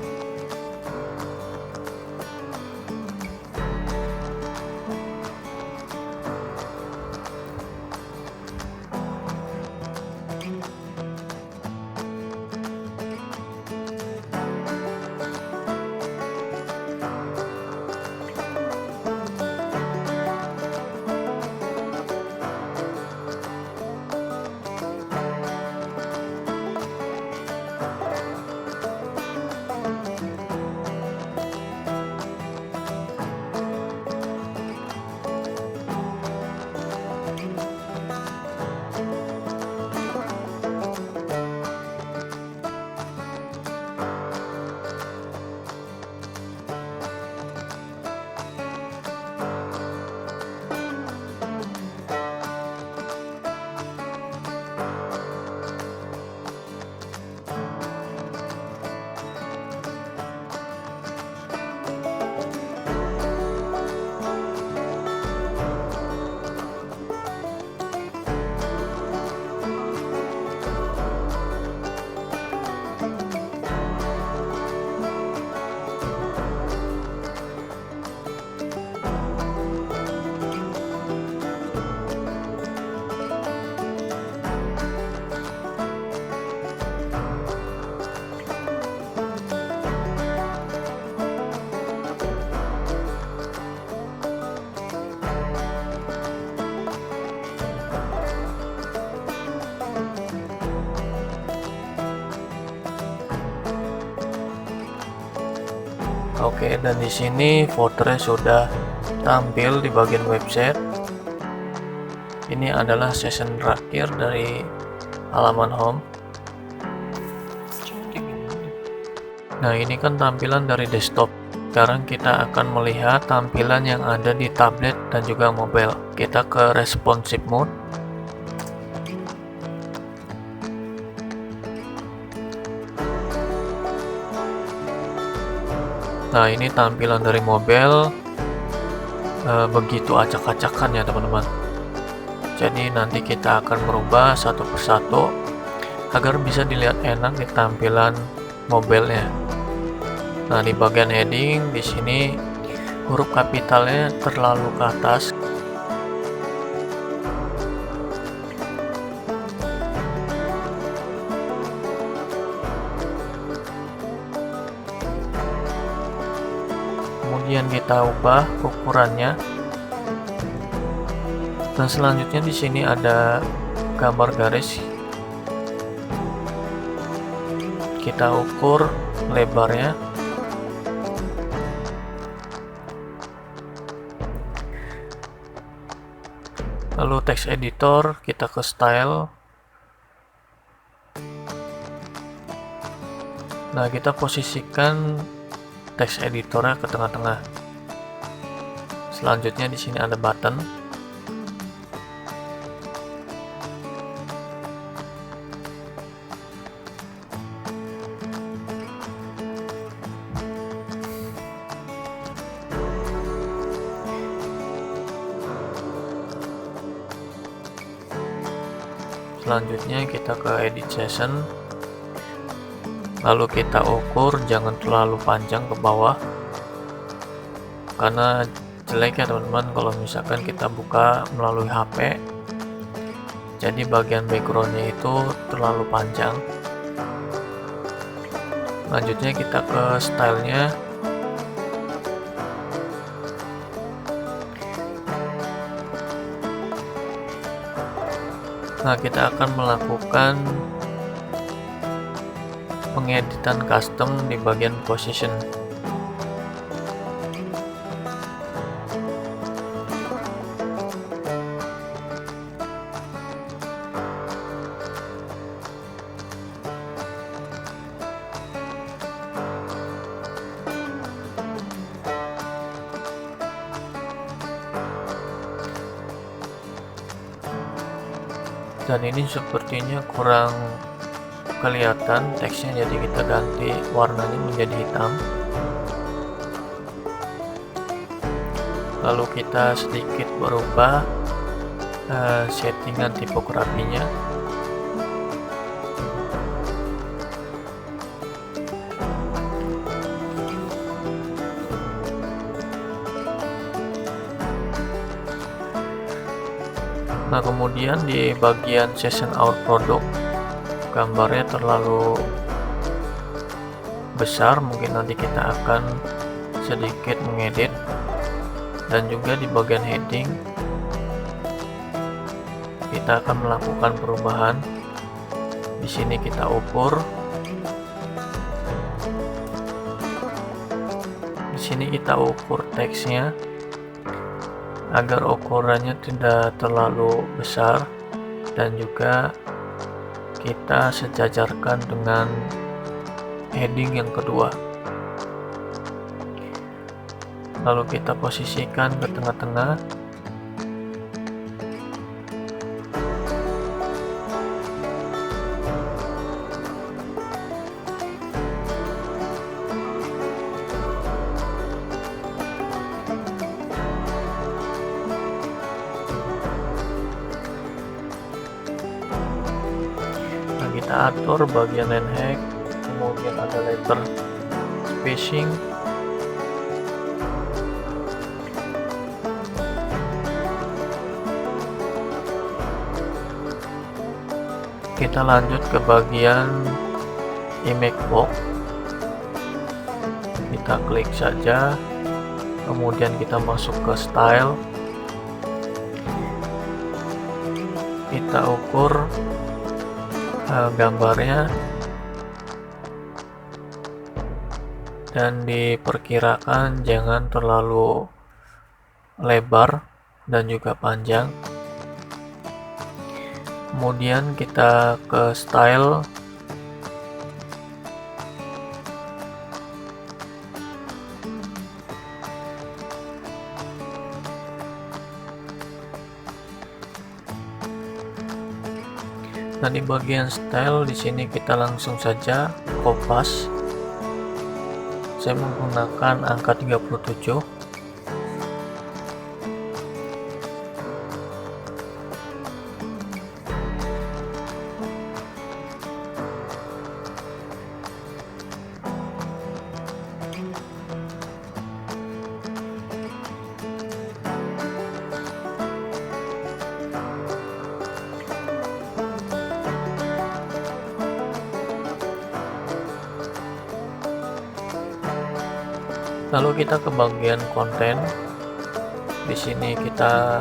Oke, dan di sini foldernya sudah tampil di bagian website. Ini adalah session terakhir dari halaman home. Nah, ini kan tampilan dari desktop. Sekarang kita akan melihat tampilan yang ada di tablet dan juga mobile. Kita ke responsive mode. Nah, ini tampilan dari mobile. Begitu acak-acakan ya teman-teman. Jadi nanti kita akan merubah satu persatu agar bisa dilihat enak di tampilan mobilenya. Nah, di bagian heading di sini huruf kapitalnya terlalu ke atas. Kemudian kita ubah ukurannya. Dan selanjutnya di sini ada gambar garis. Kita ukur lebarnya. Lalu text editor, kita ke style. Nah, kita posisikan text editornya ke tengah-tengah. Selanjutnya di sini ada button. Selanjutnya kita ke edit session, lalu kita ukur, jangan terlalu panjang ke bawah karena jelek ya teman-teman kalau misalkan kita buka melalui HP. Jadi bagian backgroundnya itu terlalu panjang. Selanjutnya kita ke stylenya. Nah, kita akan melakukan pengeditan custom di bagian position. Dan ini sepertinya kurang kelihatan teksnya, jadi kita ganti warnanya menjadi hitam. Lalu kita sedikit berubah settingan tipografinya. Nah, kemudian di bagian session our product, gambarnya terlalu besar, mungkin nanti kita akan sedikit mengedit. Dan juga di bagian heading kita akan melakukan perubahan. Di sini kita ukur. Di sini kita ukur teksnya agar ukurannya tidak terlalu besar, dan juga kita sejajarkan dengan heading yang kedua. Lalu kita posisikan ke tengah-tengah. Kita atur bagian line height, kemudian ada letter spacing, kita lanjut ke bagian image box, kita klik saja, kemudian kita masuk ke style, kita ukur gambarnya. dan diperkirakan jangan terlalu lebar dan juga panjang. Kemudian kita ke style. Nah, di bagian style di sini kita langsung saja kopas. Saya menggunakan angka 37. Lalu kita ke bagian konten. Di sini kita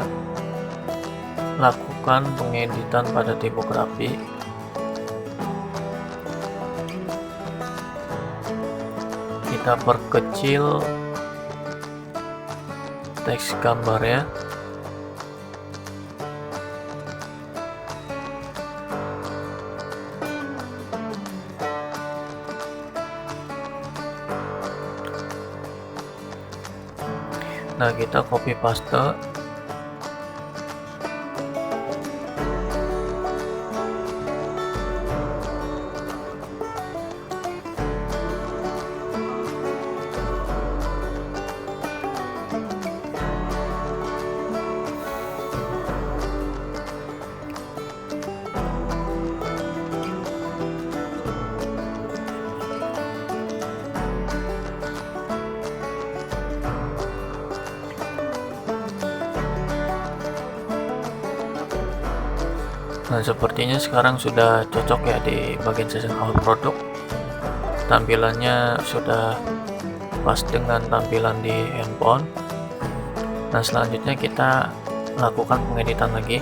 lakukan pengeditan pada tipografi. Kita perkecil teks gambarnya. Nah, kita copy paste. Nah, sepertinya sekarang sudah cocok ya di bagian section awal produk. Tampilannya sudah pas dengan tampilan di handphone. Nah, selanjutnya kita lakukan pengeditan lagi.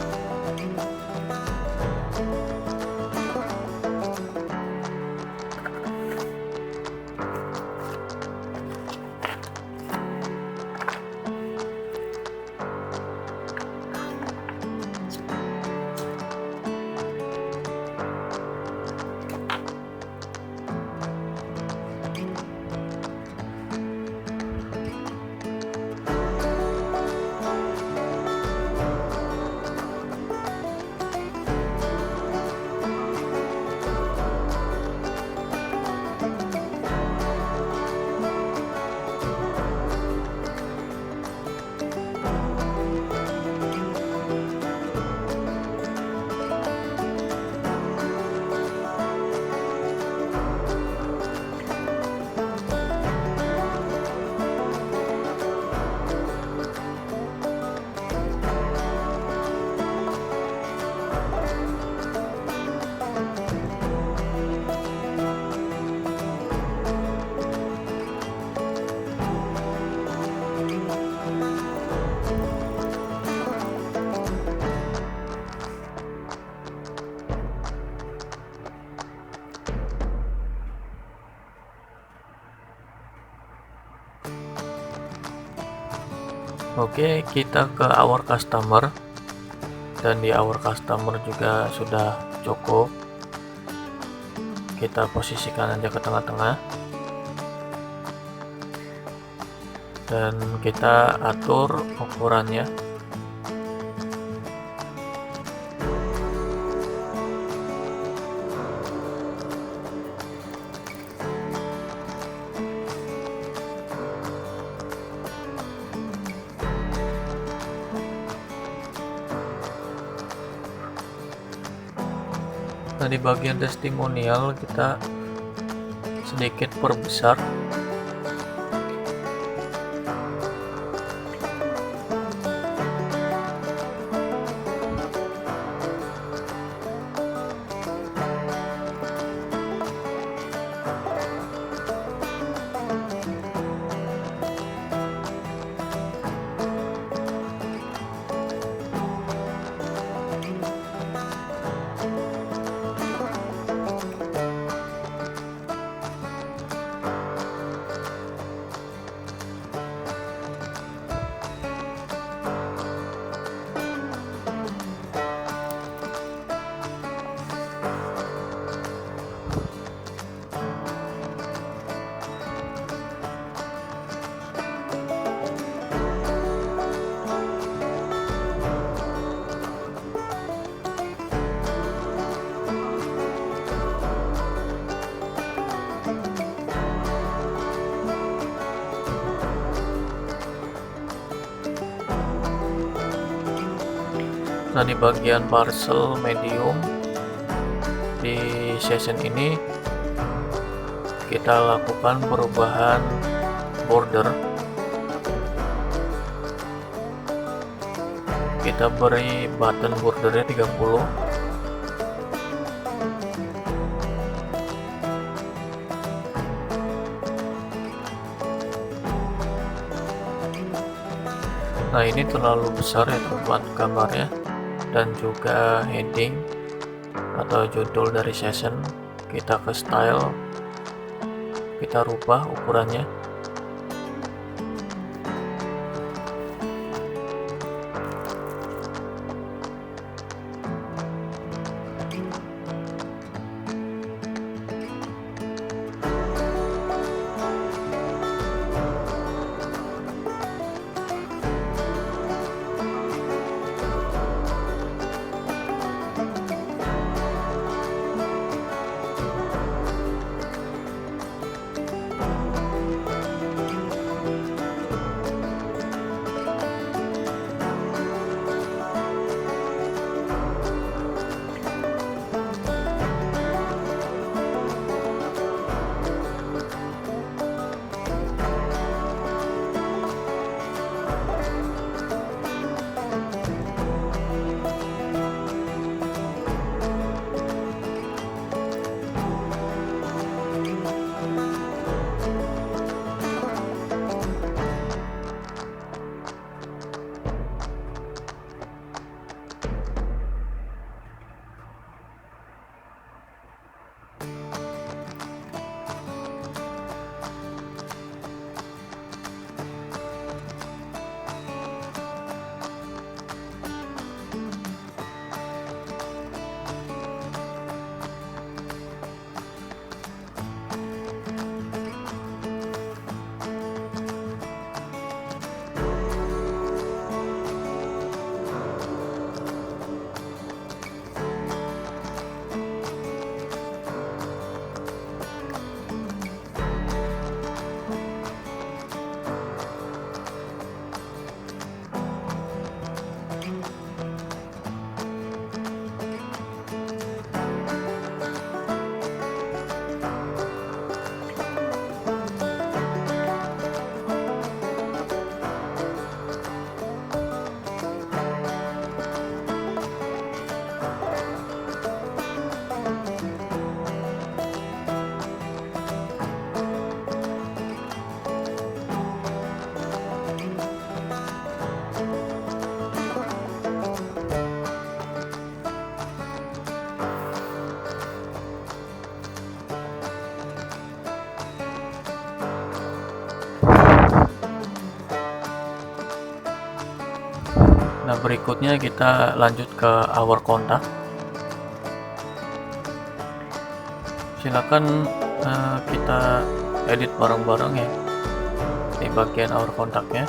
Oke, kita ke our customer, dan di our customer juga sudah cukup. Kita posisikan aja ke tengah-tengah dan kita atur ukurannya. Nah, di bagian testimonial kita sedikit perbesar. Nah, di bagian parcel medium di session ini kita lakukan perubahan border. Kita beri button bordernya 30. Nah, ini terlalu besar ya teman-teman gambarnya, dan juga heading atau judul dari session. Kita ke style, kita rubah ukurannya. Nah, berikutnya kita lanjut ke our contact. Silakan kita edit bareng-bareng ya di bagian our contactnya.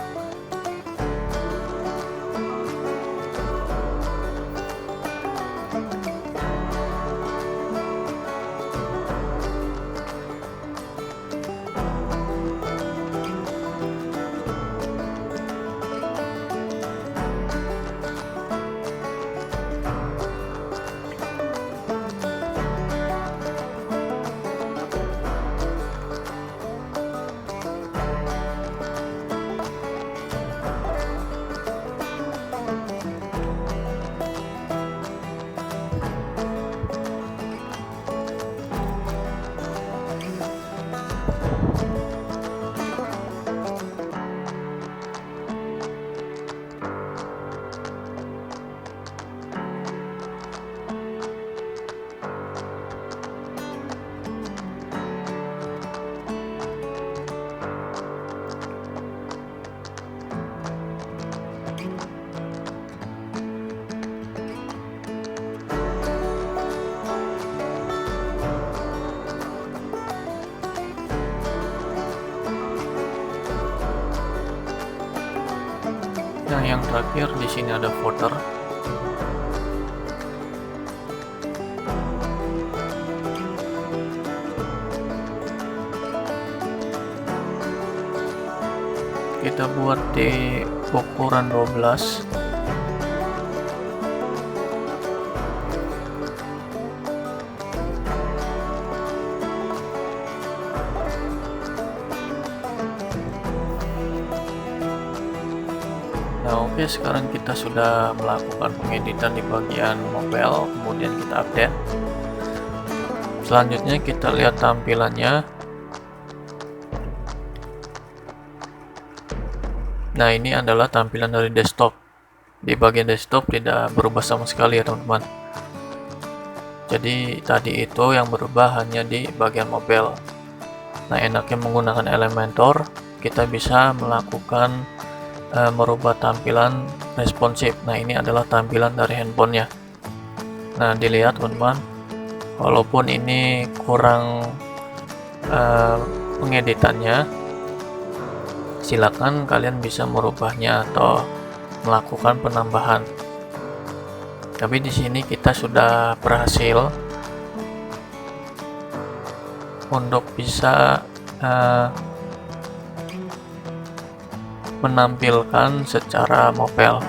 Nah, yang terakhir di sini ada footer. Kita buat di ukuran 12. Nah, oke, sekarang kita sudah melakukan pengeditan di bagian mobile, kemudian kita update. Selanjutnya kita lihat tampilannya. Nah, ini adalah tampilan dari desktop. Di bagian desktop tidak berubah sama sekali ya teman-teman. Jadi tadi itu yang berubah hanya di bagian mobile. Nah, enaknya menggunakan Elementor, kita bisa melakukan merubah tampilan responsif. Nah, ini adalah tampilan dari handphonenya. Nah, dilihat teman-teman, walaupun ini kurang pengeditannya, silakan kalian bisa merubahnya atau melakukan penambahan. Tapi di sini kita sudah berhasil untuk bisa menampilkan secara mobile.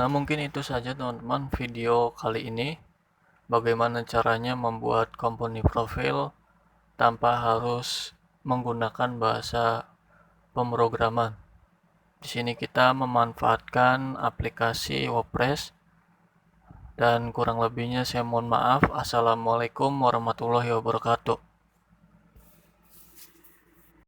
Nah, mungkin itu saja teman-teman video kali ini. Bagaimana caranya membuat company profile tanpa harus menggunakan bahasa pemrograman. Di sini kita memanfaatkan aplikasi WordPress, dan kurang lebihnya saya mohon maaf. Assalamualaikum warahmatullahi wabarakatuh.